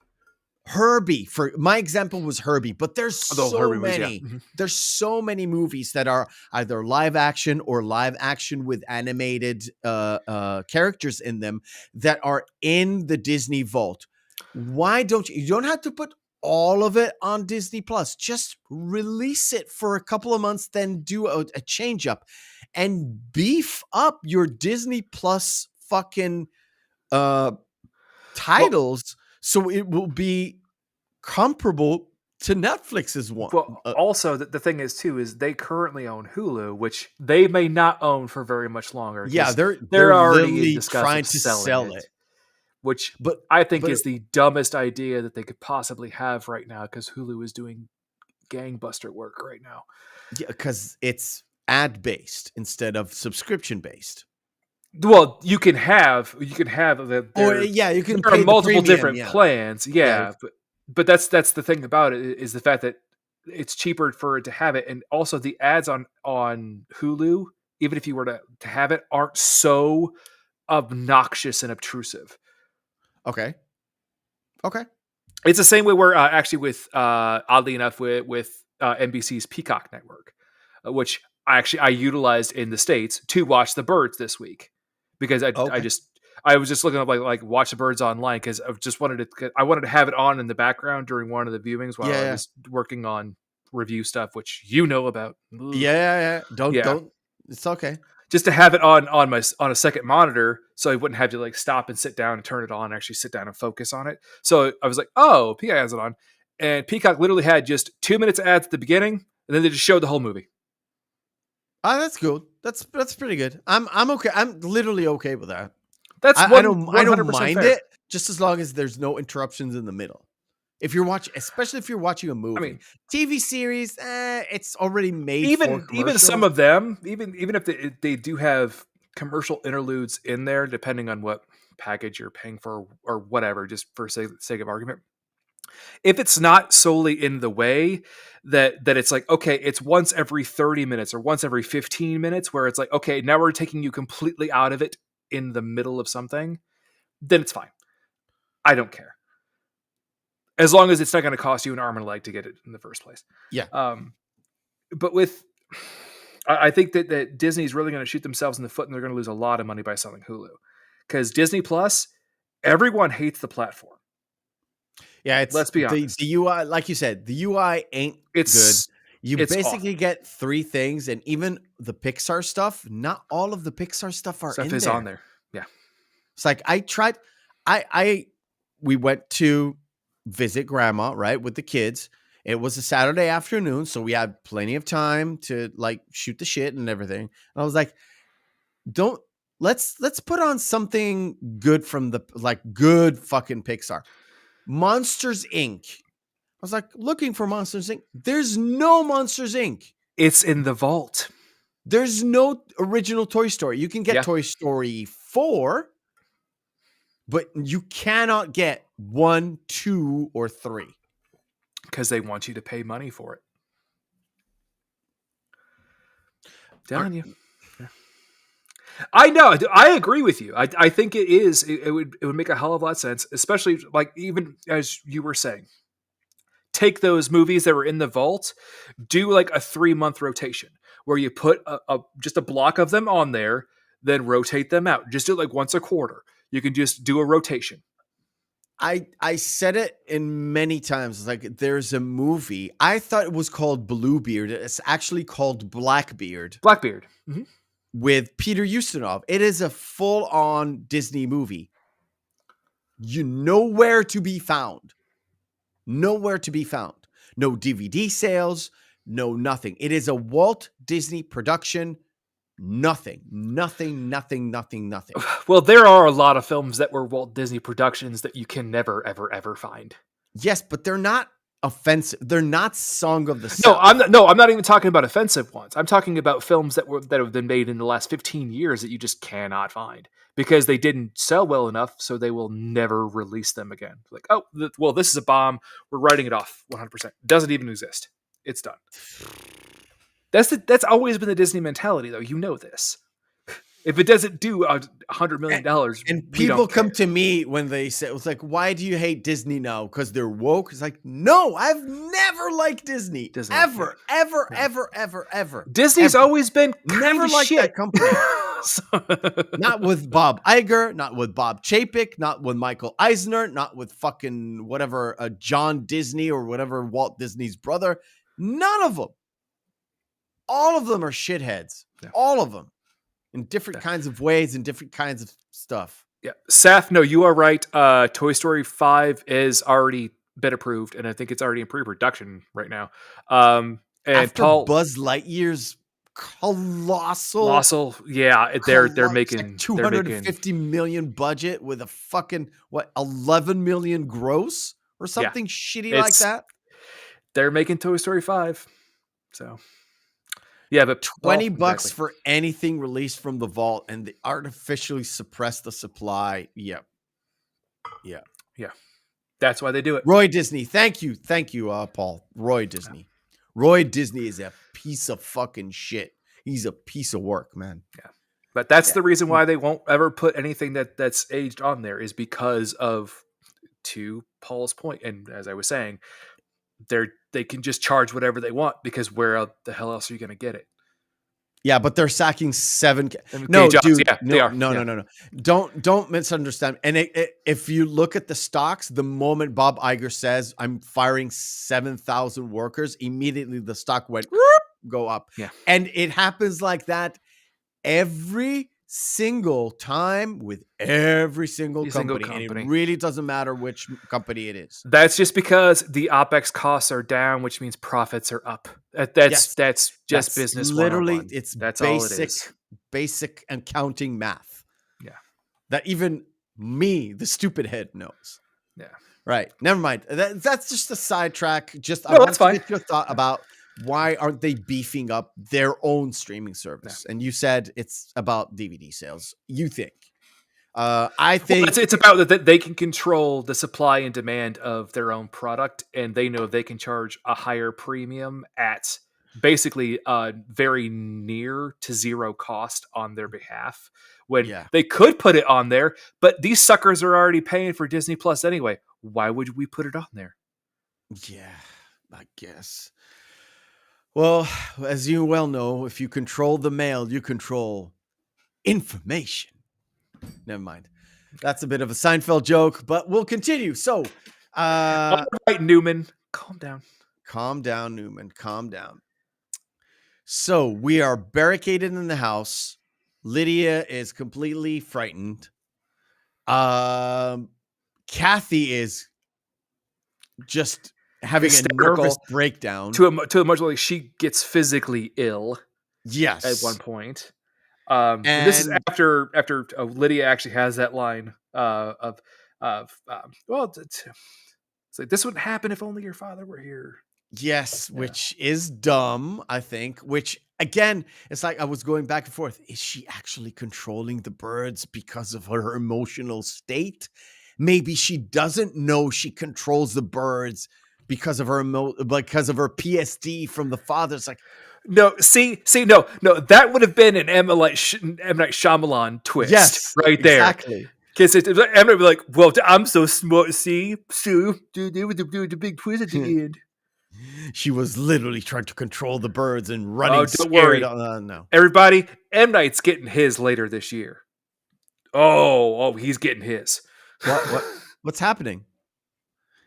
Herbie, for my example, was Herbie, but there's so many. There's so many movies that are either live action or live action with animated characters in them that are in the Disney vault. Why don't you don't have to put all of it on Disney Plus? Just release it for a couple of months, then do a change up and beef up your Disney Plus fucking titles, so it will be comparable to Netflix's one. Well, also the thing is too is they currently own Hulu, which they may not own for very much longer. Yeah, they're already trying to sell it, which I think is the dumbest idea that they could possibly have right now, because Hulu is doing gangbuster work right now. Yeah, because it's ad based instead of subscription based. Well, you can have you can you can there pay are multiple premium, different plans, but that's the thing about it, is the fact that it's cheaper for it to have it, and also the ads on Hulu, even if you were to have it, aren't so obnoxious and obtrusive. Okay. It's the same way where actually with oddly enough with NBC's Peacock network, which I utilized in the States to watch the birds this week, because I was just looking up like watch the birds online, because I just wanted to have it on in the background during one of the viewings while I was working on review stuff, which you know about. Don't. It's okay. Just to have it on a second monitor, so I wouldn't have to like stop and sit down and turn it on and actually sit down and focus on it. So I was like, oh, Peacock has it on, and Peacock literally had just 2 minutes ads at the beginning, and then they just showed the whole movie. Oh, that's good. That's pretty good. I'm okay. I'm literally okay with that. I don't mind fair. it, just as long as there's no interruptions in the middle. If you're watching, especially if you're watching a movie, TV series, it's already made. Even some of them, even if they do have commercial interludes in there, depending on what package you're paying for or whatever, just for sake of argument. If it's not solely in the way that it's like, okay, it's once every 30 minutes or once every 15 minutes, where it's like, okay, now we're taking you completely out of it in the middle of something, then it's fine. I don't care. As long as it's not going to cost you an arm and a leg to get it in the first place. Yeah. But I think that Disney's really going to shoot themselves in the foot, and they're going to lose a lot of money by selling Hulu. Because Disney Plus, everyone hates the platform. Yeah, let's be honest. The UI, like you said, the UI ain't good. You basically get 3 things, and even the Pixar stuff, not all of the Pixar stuff is on there. Yeah. It's like we went to visit grandma, right, with the kids. It was a Saturday afternoon, so we had plenty of time to like shoot the shit and everything. And I was like, let's put on something good from the good fucking Pixar. Monsters Inc. I was like looking for Monsters Inc. There's no Monsters Inc. It's in the vault. There's no original Toy Story. You can get Toy Story 4, but you cannot get 1, 2, or 3. Because they want you to pay money for it. Telling you. Yeah. I know. I agree with you. I think it is. It would make a hell of a lot of sense, especially like even as you were saying. Take those movies that were in the vault, do like a 3-month rotation where you put just a block of them on there, then rotate them out. Just do it like once a quarter. You can just do a rotation. I said it in many times. It's like there's a movie. I thought it was called Bluebeard. It's actually called Blackbeard. Blackbeard. Mm-hmm. With Peter Ustinov. It is a full-on Disney movie. You nowhere to be found. Nowhere to be found. No DVD sales, no nothing. It is a Walt Disney production. Nothing. Well, there are a lot of films that were Walt Disney productions that you can never, ever, ever find. Yes, but they're not offensive. They're not Song of the South. I'm not even talking about offensive ones. I'm talking about films that have been made in the last 15 years that you just cannot find because they didn't sell well enough, so they will never release them again. Like, this is a bomb. We're writing it off 100%. Doesn't even exist. It's done. That's always been the Disney mentality, though. You know this. If it doesn't do $100 million, and people come to me when they say, it's like, why do you hate Disney now? Because they're woke? It's like, no, I've never liked Disney. Ever. Disney's always been never liked that company. Not with Bob Iger, not with Bob Chapek, not with Michael Eisner, not with fucking whatever, John Disney or whatever, Walt Disney's brother. None of them. All of them are shitheads. Yeah. All of them. In different kinds of ways and different kinds of stuff. Yeah. Saf, no, you are right. Toy Story 5 is already been approved, and I think it's already in pre-production right now. And after Buzz Lightyear's colossal, they're making like 250 million budget with a fucking 11 million gross or something shitty like that. They're making Toy Story 5. So yeah, but $20 for anything released from the vault, and they artificially suppress the supply. Yeah. That's why they do it. Roy Disney, thank you, Paul. Roy Disney. Yeah. Roy Disney is a piece of fucking shit. He's a piece of work, man. Yeah, but that's the reason why they won't ever put anything that's aged on there is because of, to Paul's point, and as I was saying, they can just charge whatever they want because where the hell else are you going to get it? Yeah, but they're sacking 7. No, dude, they are. No. Don't misunderstand. And if you look at the stocks, the moment Bob Iger says, I'm firing 7,000 workers, immediately the stock went go up. Yeah. And it happens like that every single time with every single company. And it really doesn't matter which company it is. That's just because the OpEx costs are down, which means profits are up. That's just business. Literally, 101. That's all it is. Basic accounting math. Yeah. That even me, the stupid head, knows. Yeah. Right. Never mind. That's just a sidetrack. I want to get your thought about why aren't they beefing up their own streaming service? Yeah. And you said it's about DVD sales. You think? I think it's about that they can control the supply and demand of their own product, and they know they can charge a higher premium at basically very near to zero cost on their behalf. When they could put it on there, but these suckers are already paying for Disney Plus anyway. Why would we put it on there? Yeah, I guess. Well, as you well know, if you control the mail, you control information. Never mind. That's a bit of a Seinfeld joke, but we'll continue. So, all right, Newman, calm down. Calm down, Newman. Calm down. So we are barricaded in the house. Lydia is completely frightened. Kathy is just having a nervous breakdown to a much like she gets physically ill. Yes, at one point. And this is after Lydia actually has that line well, it's like this wouldn't happen if only your father were here. Yes, which is dumb, I think. Which again, it's like I was going back and forth. Is she actually controlling the birds because of her emotional state? Maybe she doesn't know she controls the birds because of her PSD from the father. It's like, no, no, that would have been an M. Night Shyamalan twist, yes, right there. Exactly. Because M. Night would be like, well, I'm so smart. See, so they would do the big twist at the end. She was literally trying to control the birds and running. Oh, don't worry. No, everybody, M. Night's getting his later this year. Oh, he's getting his. What's happening?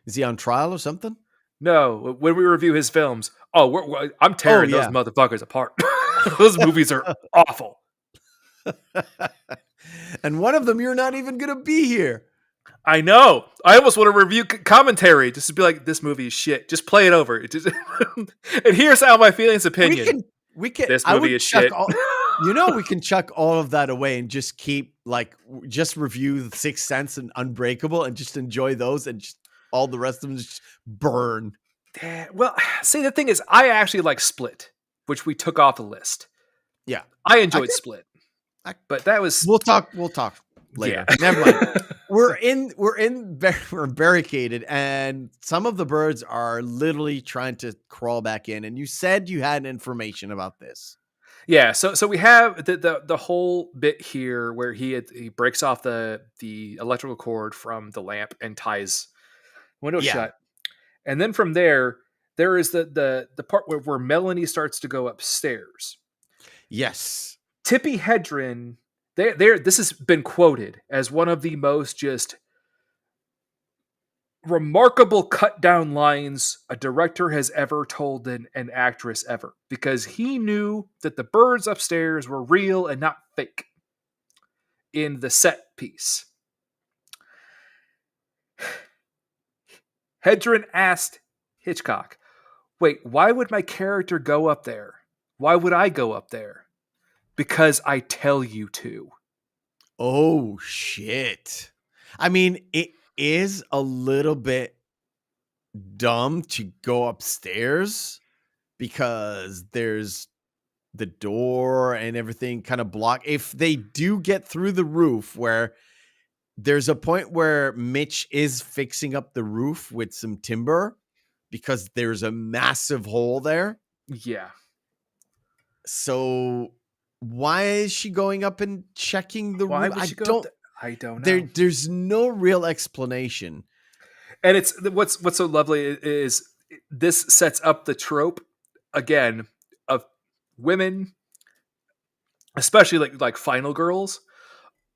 Is he on trial or something? No, when we review his films, I'm tearing those motherfuckers apart. Those movies are awful. And one of them, you're not even going to be here. I know. I almost want to review commentary just to be like, this movie is shit. Just play it over. And here's how my feelings opinion. We can. This movie is shit. We can chuck all of that away and just keep just review The Sixth Sense and Unbreakable and just enjoy those, and just all the rest of them just burn. Well, see, the thing is, I actually like Split, which we took off the list. Yeah, I enjoyed Split, but that was we'll talk later. Yeah. Never mind. We're barricaded, and some of the birds are literally trying to crawl back in. And you said you had information about this. Yeah, so we have the whole bit here where he breaks off the electrical cord from the lamp and ties window shut, and then from there is the part where Melanie starts to go upstairs. Yes, Tippi Hedren. This has been quoted as one of the most just remarkable cut down lines a director has ever told an actress ever, because he knew that the birds upstairs were real and not fake in the set piece. Hedren asked Hitchcock, "Wait, why would my character go up there? Why would I go up there?" "Because I tell you to." Oh shit. I mean, it is a little bit dumb to go upstairs because there's the door and everything kind of blocked. If they do get through the roof, where there's a point where Mitch is fixing up the roof with some timber because there's a massive hole there. Yeah. So why is she going up and checking the roof? I don't know. There's no real explanation. And it's what's so lovely is this sets up the trope again of women, especially like final girls,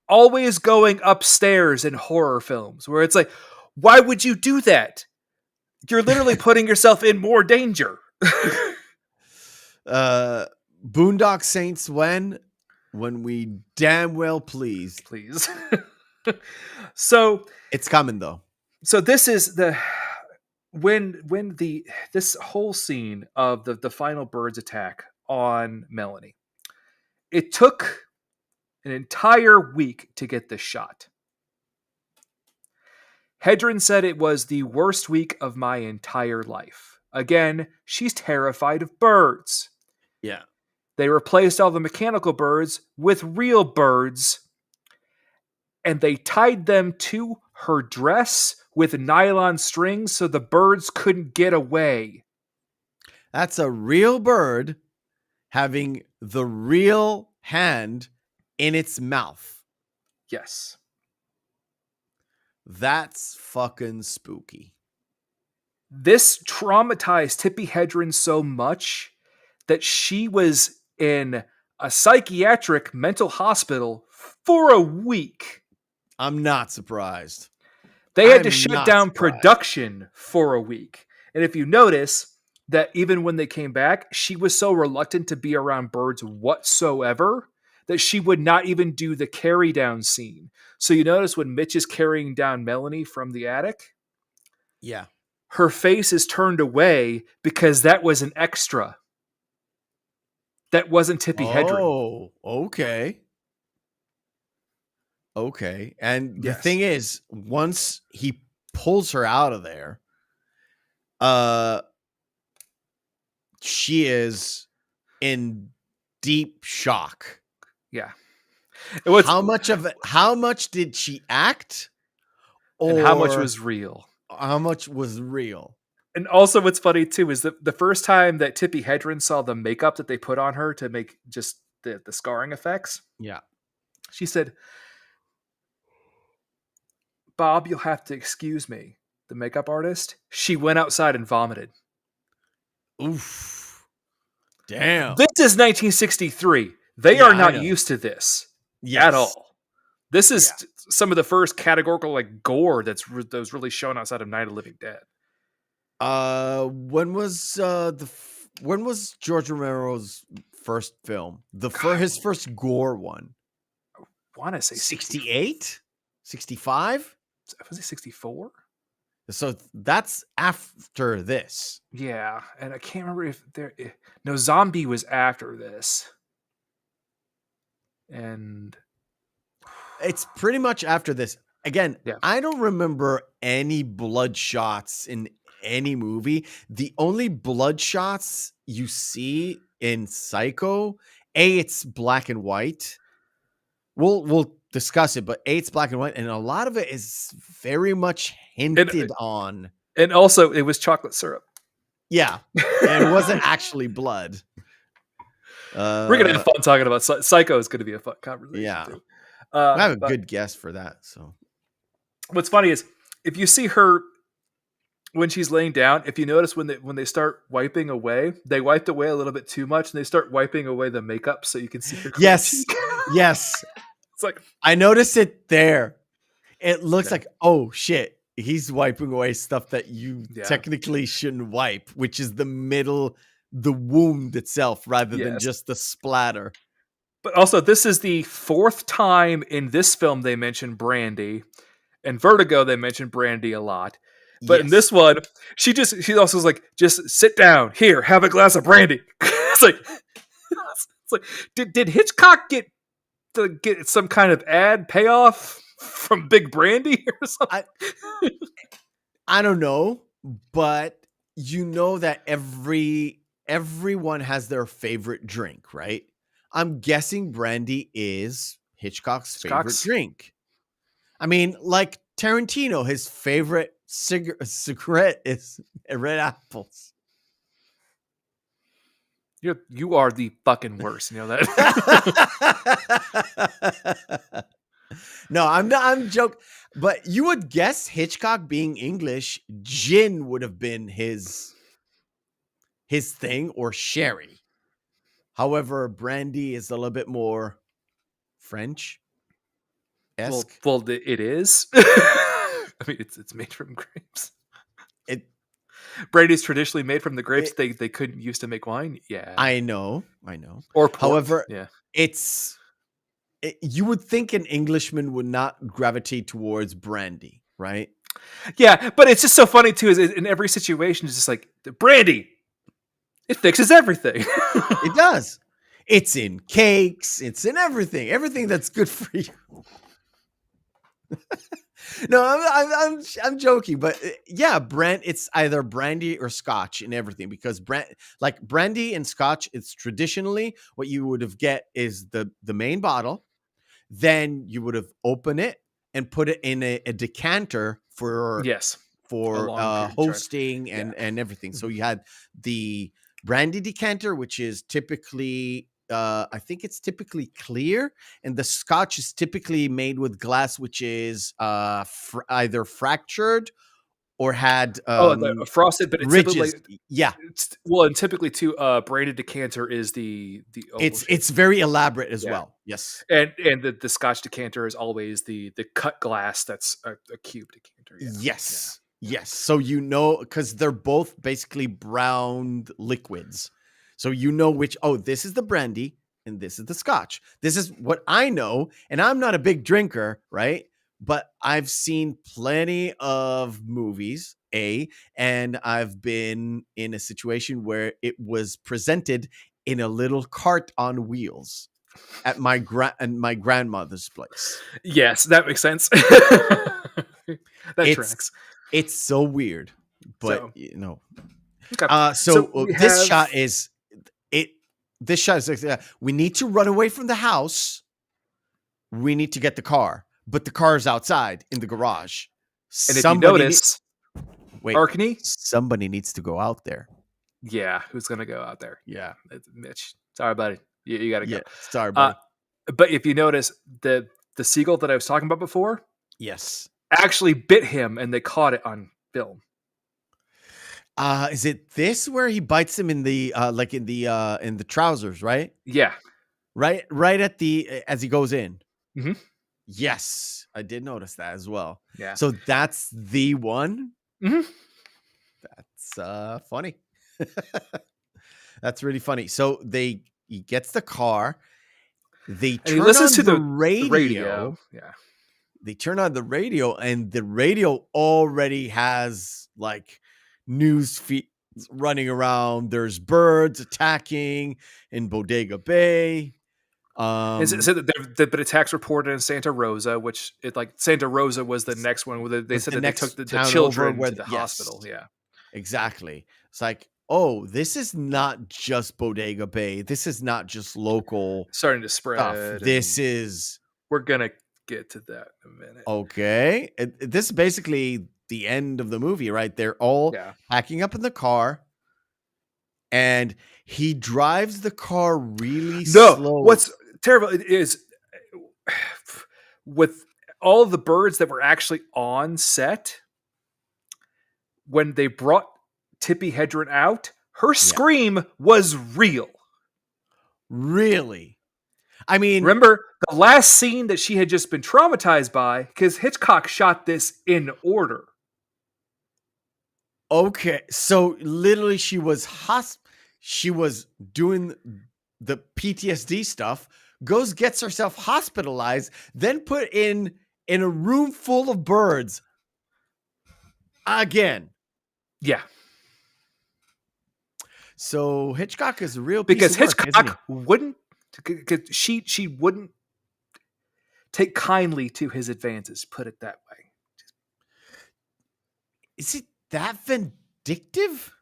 always going upstairs in horror films, where it's like, why would you do that? You're literally putting yourself in more danger. Boondock Saints, when we damn well please. So it's coming though. So this is this whole scene of the final bird's attack on Melanie. It took an entire week to get this shot. Hedren said it was the worst week of my entire life. Again, she's terrified of birds. Yeah. They replaced all the mechanical birds with real birds, and they tied them to her dress with nylon strings so the birds couldn't get away. That's a real bird having the real hand in its mouth. Yes. That's fucking spooky. This traumatized Tippi Hedren so much that she was in a psychiatric mental hospital for a week. I'm not surprised. They had to shut down production for a week. And if you notice that even when they came back, she was so reluctant to be around birds whatsoever that she would not even do the carry down scene. So you notice when Mitch is carrying down Melanie from the attic? Yeah. Her face is turned away because that was an extra. That wasn't Tippi Hedren. Oh, okay. Okay. And the thing is, once he pulls her out of there, she is in deep shock. Yeah. How much did she act? And how much was real? How much was real? And also what's funny too is the first time that Tippi Hedren saw the makeup that they put on her to make just the scarring effects. Yeah. She said, "Bob, you'll have to excuse me." The makeup artist, she went outside and vomited. Oof. Damn. This is 1963. They are not used to this at all. This is some of the first categorical like gore that was really shown outside of Night of the Living Dead. When was George Romero's first film? His first gore one. I want to say 68? 65? Was it 64? So that's after this. Yeah, and I can't remember if no, Zombie was after this. And it's pretty much after this. Again, I don't remember any blood shots in any movie. The only blood shots you see in Psycho, it's black and white. We'll discuss it, but it's black and white, and a lot of it is very much hinted on. And also, it was chocolate syrup. Yeah, and it wasn't actually blood. We're gonna have fun talking about Psycho. Is going to be a fun conversation. Yeah, too. I have a good guess for that. So, what's funny is if you see her when she's laying down, if you notice when they start wiping away, they wiped away a little bit too much, and they start wiping away the makeup so you can see her. Yes, yes. It's like I noticed it there. It looks like, oh shit, he's wiping away stuff that you technically shouldn't wipe, which is the wound itself, rather than just the splatter. But also, this is the fourth time in this film they mention Brandy. In Vertigo, they mention Brandy a lot. But in this one, she also is like, just sit down here, have a glass of brandy. It's like, did Hitchcock get some kind of ad payoff from Big Brandy or something? I don't know, but you know that everyone has their favorite drink, right? I'm guessing brandy is Hitchcock's favorite drink. I mean, like Tarantino, his favorite cigarette is red apples. You are the fucking worst. You know that? No, I'm joking. But you would guess Hitchcock being English, gin would have been his thing, or sherry. However, brandy is a little bit more French. Well, it is. I mean, it's made from grapes. Brandy's traditionally made from the grapes they couldn't use to make wine. Yeah, I know. Or port. However, you would think an Englishman would not gravitate towards brandy, right? Yeah, but it's just so funny too. Is in every situation, it's just like brandy. It fixes everything. It does. It's in cakes. It's in everything. Everything that's good for you. No, I'm joking, but yeah, it's either brandy or scotch in everything, because brandy and scotch, it's traditionally what you would have get is the main bottle, then you would have opened it and put it in a decanter for hosting and everything. So you had the brandy decanter, which is typically I think it's typically clear, and the scotch is typically made with glass, which is either fractured or had frosted, but it's ridges. And typically too, braided decanter is the it's very elaborate as well. Yes, and the Scotch decanter is always the cut glass that's a cube decanter. Yes. So because they're both basically brown liquids. So which, this is the brandy and this is the scotch. This is what I know, and I'm not a big drinker, right? But I've seen plenty of movies, and I've been in a situation where it was presented in a little cart on wheels at my grandmother's place. Yes, that makes sense. Tracks. It's so weird, but Okay. This shot is like, we need to run away from the house. We need to get the car, but the car is outside in the garage. And if you notice, Arkney, somebody needs to go out there. Yeah, who's gonna go out there? Yeah, it's Mitch. Sorry, buddy. You gotta go. Yeah, sorry, buddy. But if you notice, the seagull that I was talking about before, actually bit him, and they caught it on film. Is it this where he bites him in the in the trousers, right? Yeah. Right at as he goes in. Mm-hmm. Yes, I did notice that as well. Yeah. So that's the one. Mhm. That's funny. That's really funny. So he gets the car. They And he turn listens on to the the radio. radio. Yeah. They turn on the radio, and the radio already has like news feeds running around. There's birds attacking in Bodega Bay. Is it said that there've been attacks reported in Santa Rosa, which Santa Rosa was the next one where they was said the that they next took the town over children where to the yes, hospital. Yeah. exactly. It's like, oh, this is not just Bodega Bay. This is not just local Starting to stuff. spread. This is We're gonna get to that in a minute. okay. This is basically the end of the movie, right? They're all packing up in the car, and he drives the car really slow. What's terrible is with all of the birds that were actually on set when they brought Tippi Hedren out, her scream was real. Really? I mean, remember the last scene that she had just been traumatized by, because Hitchcock shot this in order. Okay, so literally she was doing the PTSD stuff, gets herself hospitalized, then put in a room full of birds again. Yeah. So Hitchcock is a real piece because of work, Hitchcock wouldn't, she wouldn't take kindly to his advances. Put it that way. Is it that vindictive?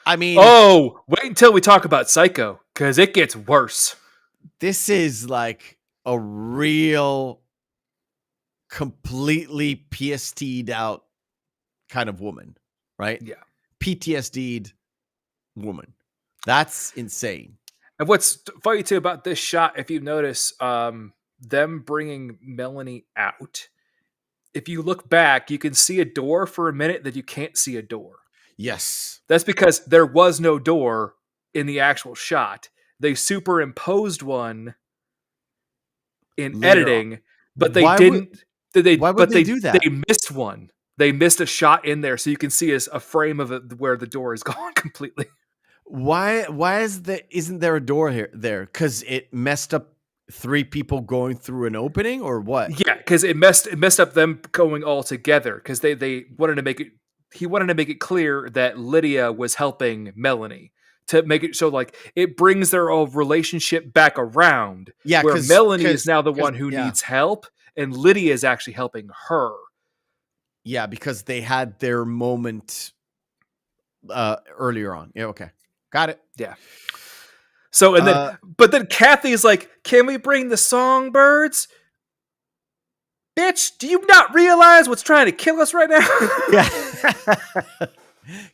I mean, oh, wait until we talk about Psycho, because it gets worse. This is like a real, completely PTSD'd out kind of woman, right? Yeah. PTSD'd woman. That's insane. And what's funny too about this shot, if you notice, them bringing Melanie out, if you look back, you can see a door for a minute that you can't see a door. Yes. That's because there was no door in the actual shot. They superimposed one in editing, but they didn't. Why would they do that? They missed one. They missed a shot in there, so you can see a frame of it where the door is gone completely. Why isn't there a door there? Because it messed up 3 people going through an opening, or what? Yeah, because it messed up them going all together. Because they wanted to make it. He wanted to make it clear that Lydia was helping Melanie, to make it so like it brings their old relationship back around. Yeah, where Melanie is now the one who needs help, and Lydia is actually helping her. Yeah, because they had their moment earlier on. Yeah, okay. Got it. Yeah. So but then Kathy is like, "Can we bring the songbirds?" Bitch, do you not realize what's trying to kill us right now? Yeah.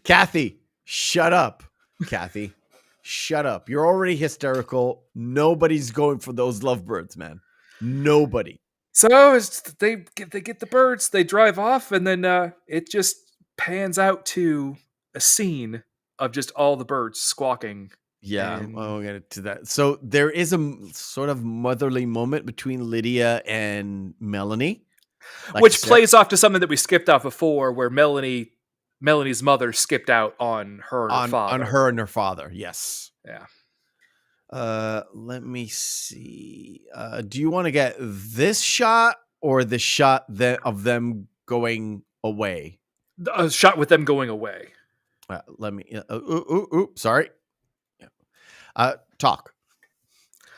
Kathy, shut up. Kathy, shut up. You're already hysterical. Nobody's going for those lovebirds, man. Nobody. So they get the birds, they drive off, and then it just pans out to a scene of just all the birds squawking. Yeah, I'll get to that. So there is a sort of motherly moment between Lydia and Melanie, which plays off to something that we skipped off before, where Melanie's mother skipped out on her and her father. On her and her father, yes. Yeah. Let me see. Do you want to get this shot or the shot of them going away? A shot with them going away. Let me. Sorry. Talk,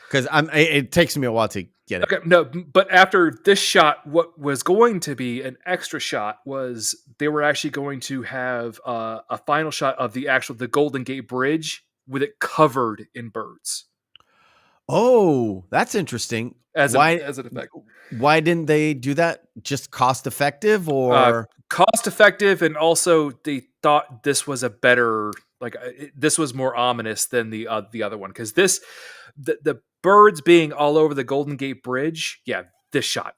because it takes me a while to get it. Okay, no, but after this shot, what was going to be an extra shot was they were actually going to have a final shot of the Golden Gate Bridge with it covered in birds. Oh, that's interesting. As an effect. Why didn't they do that? Just cost effective, or cost effective, and also they thought this was a better, this was more ominous than the other one, because the birds being all over the Golden Gate Bridge. Yeah, this shot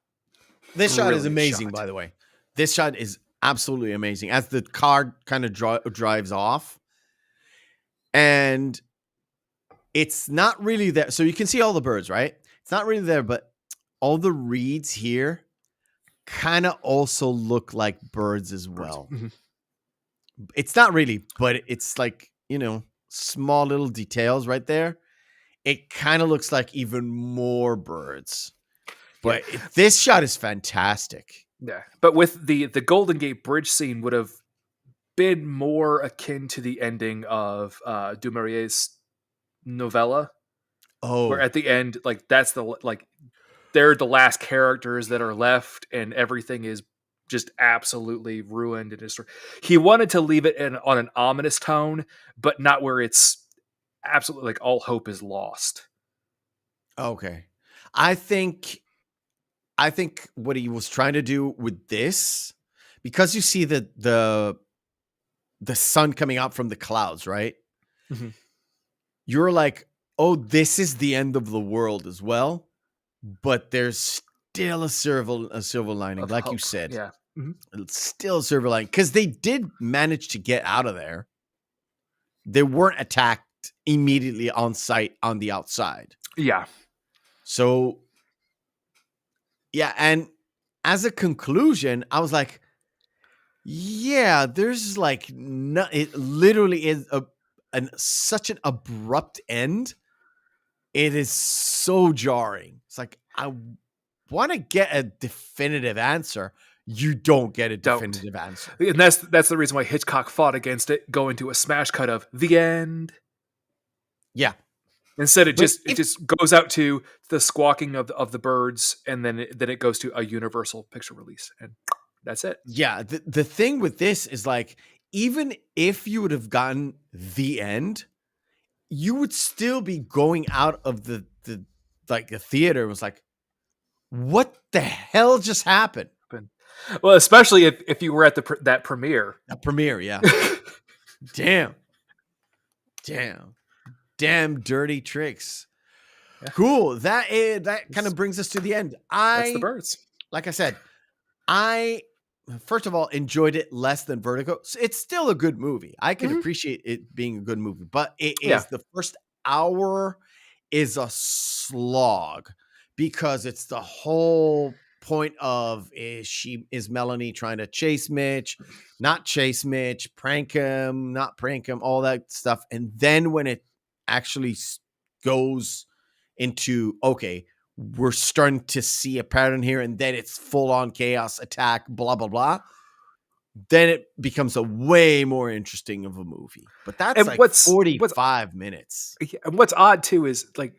is amazing. By the way, this shot is absolutely amazing as the car kind of drives off, and it's not really there. So you can see all the birds, right? It's not really there, but all the reeds here kind of also look like birds as well. Mm-hmm. It's not really, but it's like, small little details right there. It kind of looks like even more birds. But this shot is fantastic. Yeah. But with the Golden Gate Bridge scene would have been more akin to the ending of Du Maurier's novella. Oh. Where at the end, like that's they're the last characters that are left and everything is just absolutely ruined and destroyed. He wanted to leave it on an ominous tone, but not where it's absolutely like all hope is lost. Okay. I think what he was trying to do with this, because you see the sun coming out from the clouds, right? Mm-hmm. You're like, oh, this is the end of the world as well, but there's still a silver lining, like hope. you said. Yeah. Mm-hmm. It's still a silver lining because they did manage to get out of there. They weren't attacked immediately on sight on the outside. Yeah. So, yeah, and as a conclusion, I was like, yeah, there's like it literally is such an abrupt end. It is so jarring. It's like, I want to get a definitive answer. You don't get a definitive answer. And that's the reason why Hitchcock fought against it, going to a smash cut of the end. Yeah. Instead, it just goes out to the squawking of the birds, and then it goes to a universal picture release, and that's it. Yeah. The thing with this is like, even if you would have gotten the end, you would still be going out of the theater. It was like, what the hell just happened? Well, especially if you were at that premiere. A premiere, yeah. Damn dirty tricks. Yeah. Cool. That kind of brings us to the end. That's the birds. Like I said, I first of all enjoyed it less than Vertigo. It's still a good movie. I can appreciate it being a good movie, but it is the first hour is a slog because it's the whole point of is Melanie trying to chase Mitch, not chase Mitch, prank him, not prank him, all that stuff. And then when it actually goes into, okay, we're starting to see a pattern here, and then it's full on chaos attack, blah, blah, blah. Then it becomes a way more interesting of a movie. But that's 45 minutes. And what's odd too is like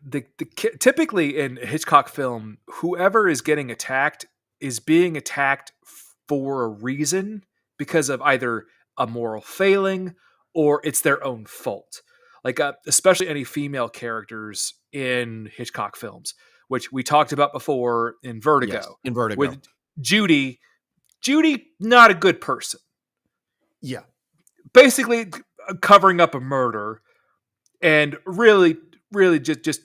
typically in Hitchcock film, whoever is getting attacked is being attacked for a reason because of either a moral failing or it's their own fault. Like especially any female characters in Hitchcock films, which we talked about before in Vertigo. Yes, in Vertigo. With Judy, not a good person. Yeah. Basically covering up a murder and really, really just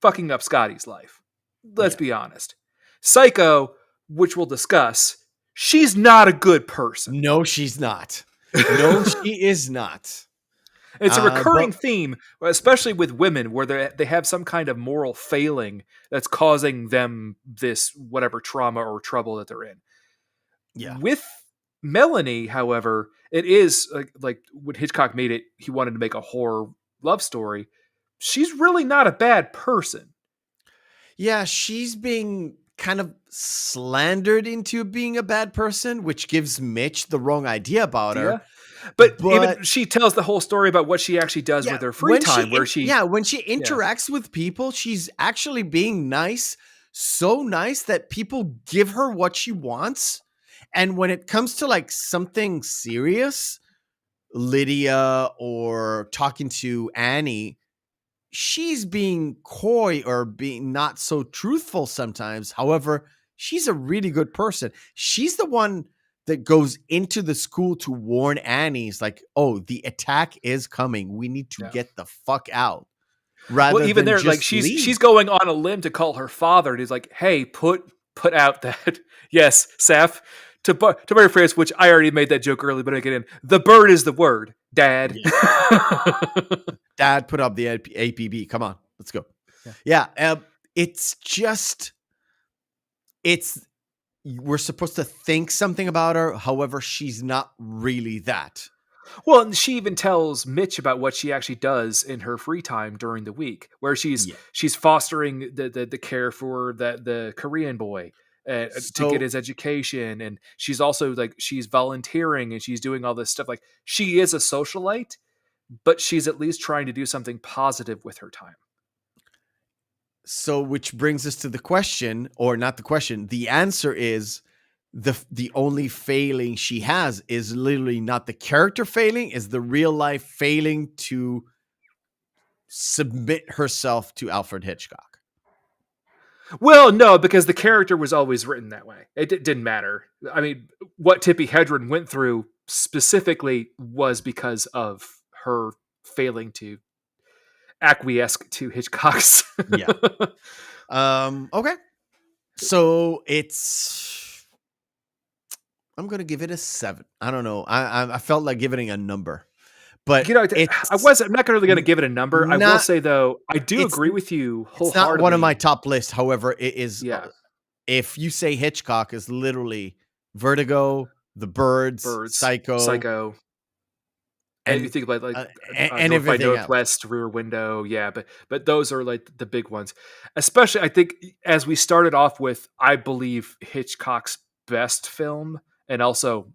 fucking up Scotty's life. Let's be honest. Psycho, which we'll discuss, she's not a good person. No, she's not. No, she is not. It's a recurring theme, especially with women, where they have some kind of moral failing that's causing them this whatever trauma or trouble that they're in. Yeah. With Melanie, however, it is like when Hitchcock made it, he wanted to make a horror love story. She's really not a bad person. Yeah, she's being kind of slandered into being a bad person, which gives Mitch the wrong idea about her. But even she tells the whole story about what she actually does with her free time, when she interacts with people, she's actually being nice, so nice that people give her what she wants. And when it comes to like something serious, Lydia or talking to Annie, she's being coy or being not so truthful sometimes. However, she's a really good person. She's the one that goes into the school to warn Annie. It's like, oh, the attack is coming. We need to get the fuck out. Rather even than there, like she's going on a limb to call her father. And he's like, hey, put out that yes, Seth. To paraphrase, which I already made that joke earlier, but I get in. The bird is the word, Dad. Yeah. Dad, put up the APB. Come on, let's go. Yeah, it's just we're supposed to think something about her. However, she's not really that. Well, and she even tells Mitch about what she actually does in her free time during the week, where she's fostering the care for the Korean boy to get his education, and she's also like she's volunteering and she's doing all this stuff. Like she is a socialite, but she's at least trying to do something positive with her time. So, which brings us to the question, or not the question. The answer is the only failing she has is literally not the character failing, is the real life failing to submit herself to Alfred Hitchcock. Well, no, because the character was always written that way. It didn't matter. I mean, what Tippi Hedren went through specifically was because of her failing to acquiesce to Hitchcock's. Yeah. Okay. So I'm going to give it a 7. I don't know. I felt like giving a number, but I'm not really going to give it a number. I will say though, I do agree with you wholeheartedly. It's not one of my top lists. However, it is. Yeah. If you say Hitchcock is literally Vertigo, The Birds, Psycho. And you think about and North by Northwest, Rear Window, yeah, but those are like the big ones. Especially, I think, as we started off with, I believe Hitchcock's best film, and also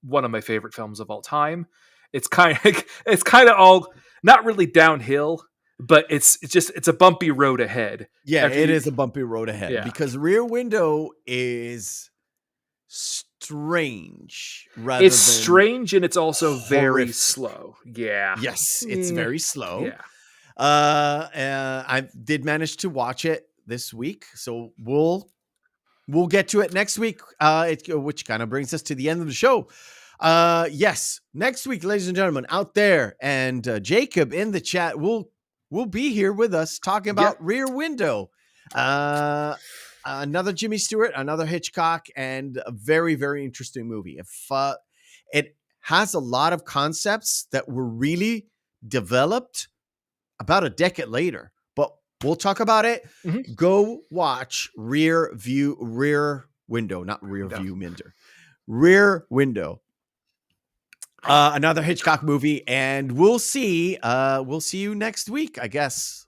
one of my favorite films of all time. It's kind of all not really downhill, but it's a bumpy road ahead. Yeah, it is a bumpy road ahead because Rear Window is strange. It's strange, and it's also very slow. Yeah. Yes, it's very slow. Yeah. I did manage to watch it this week, so we'll get to it next week. Which kind of brings us to the end of the show. Yes, next week, ladies and gentlemen, out there, and Jacob in the chat will be here with us talking about Rear Window. Another Jimmy Stewart, another Hitchcock, and a very, very interesting movie. It has a lot of concepts that were really developed about a decade later, but we'll talk about it. Mm-hmm. Go watch Rear Window. Another Hitchcock movie, and we'll see you next week, I guess.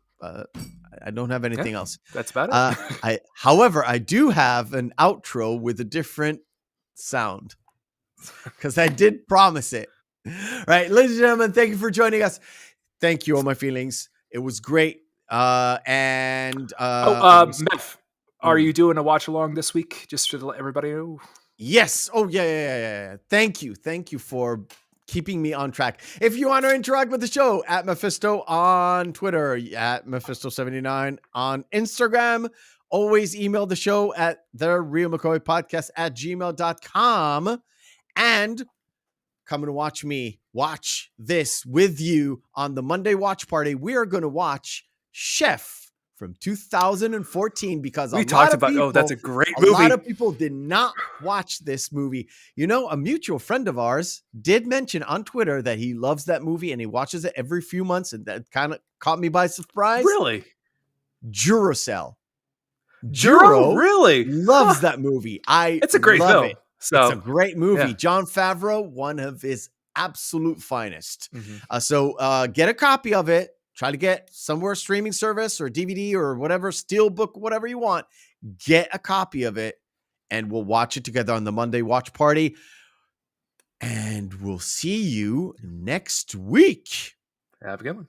I don't have anything else. That's about it. However, I do have an outro with a different sound because I did promise it. Right, ladies and gentlemen, thank you for joining us. Thank you, All My Feelings. It was great. Meph, are you doing a watch along this week? Just to let everybody know. Yes. Oh, yeah. Thank you for keeping me on track. If you want to interact with the show, at Meffistoe on Twitter, at Meffistoe79 on Instagram. Always email the show at the Reel McCoy podcast at gmail.com. And come and watch this with you on the Monday watch party. We are going to watch Chef from 2014 because that's a great movie. A lot of people did not watch this movie. You know, a mutual friend of ours did mention on Twitter that he loves that movie and he watches it every few months, and that kind of caught me by surprise. Really? Duracell. Juro really loves that movie. It's a great film. So it's a great movie. Yeah. Jon Favreau, one of his absolute finest. Mm-hmm. So get a copy of it. Try to get somewhere, streaming service or DVD or whatever, Steelbook, whatever you want. Get a copy of it, and we'll watch it together on the Monday watch party. And we'll see you next week. Have a good one.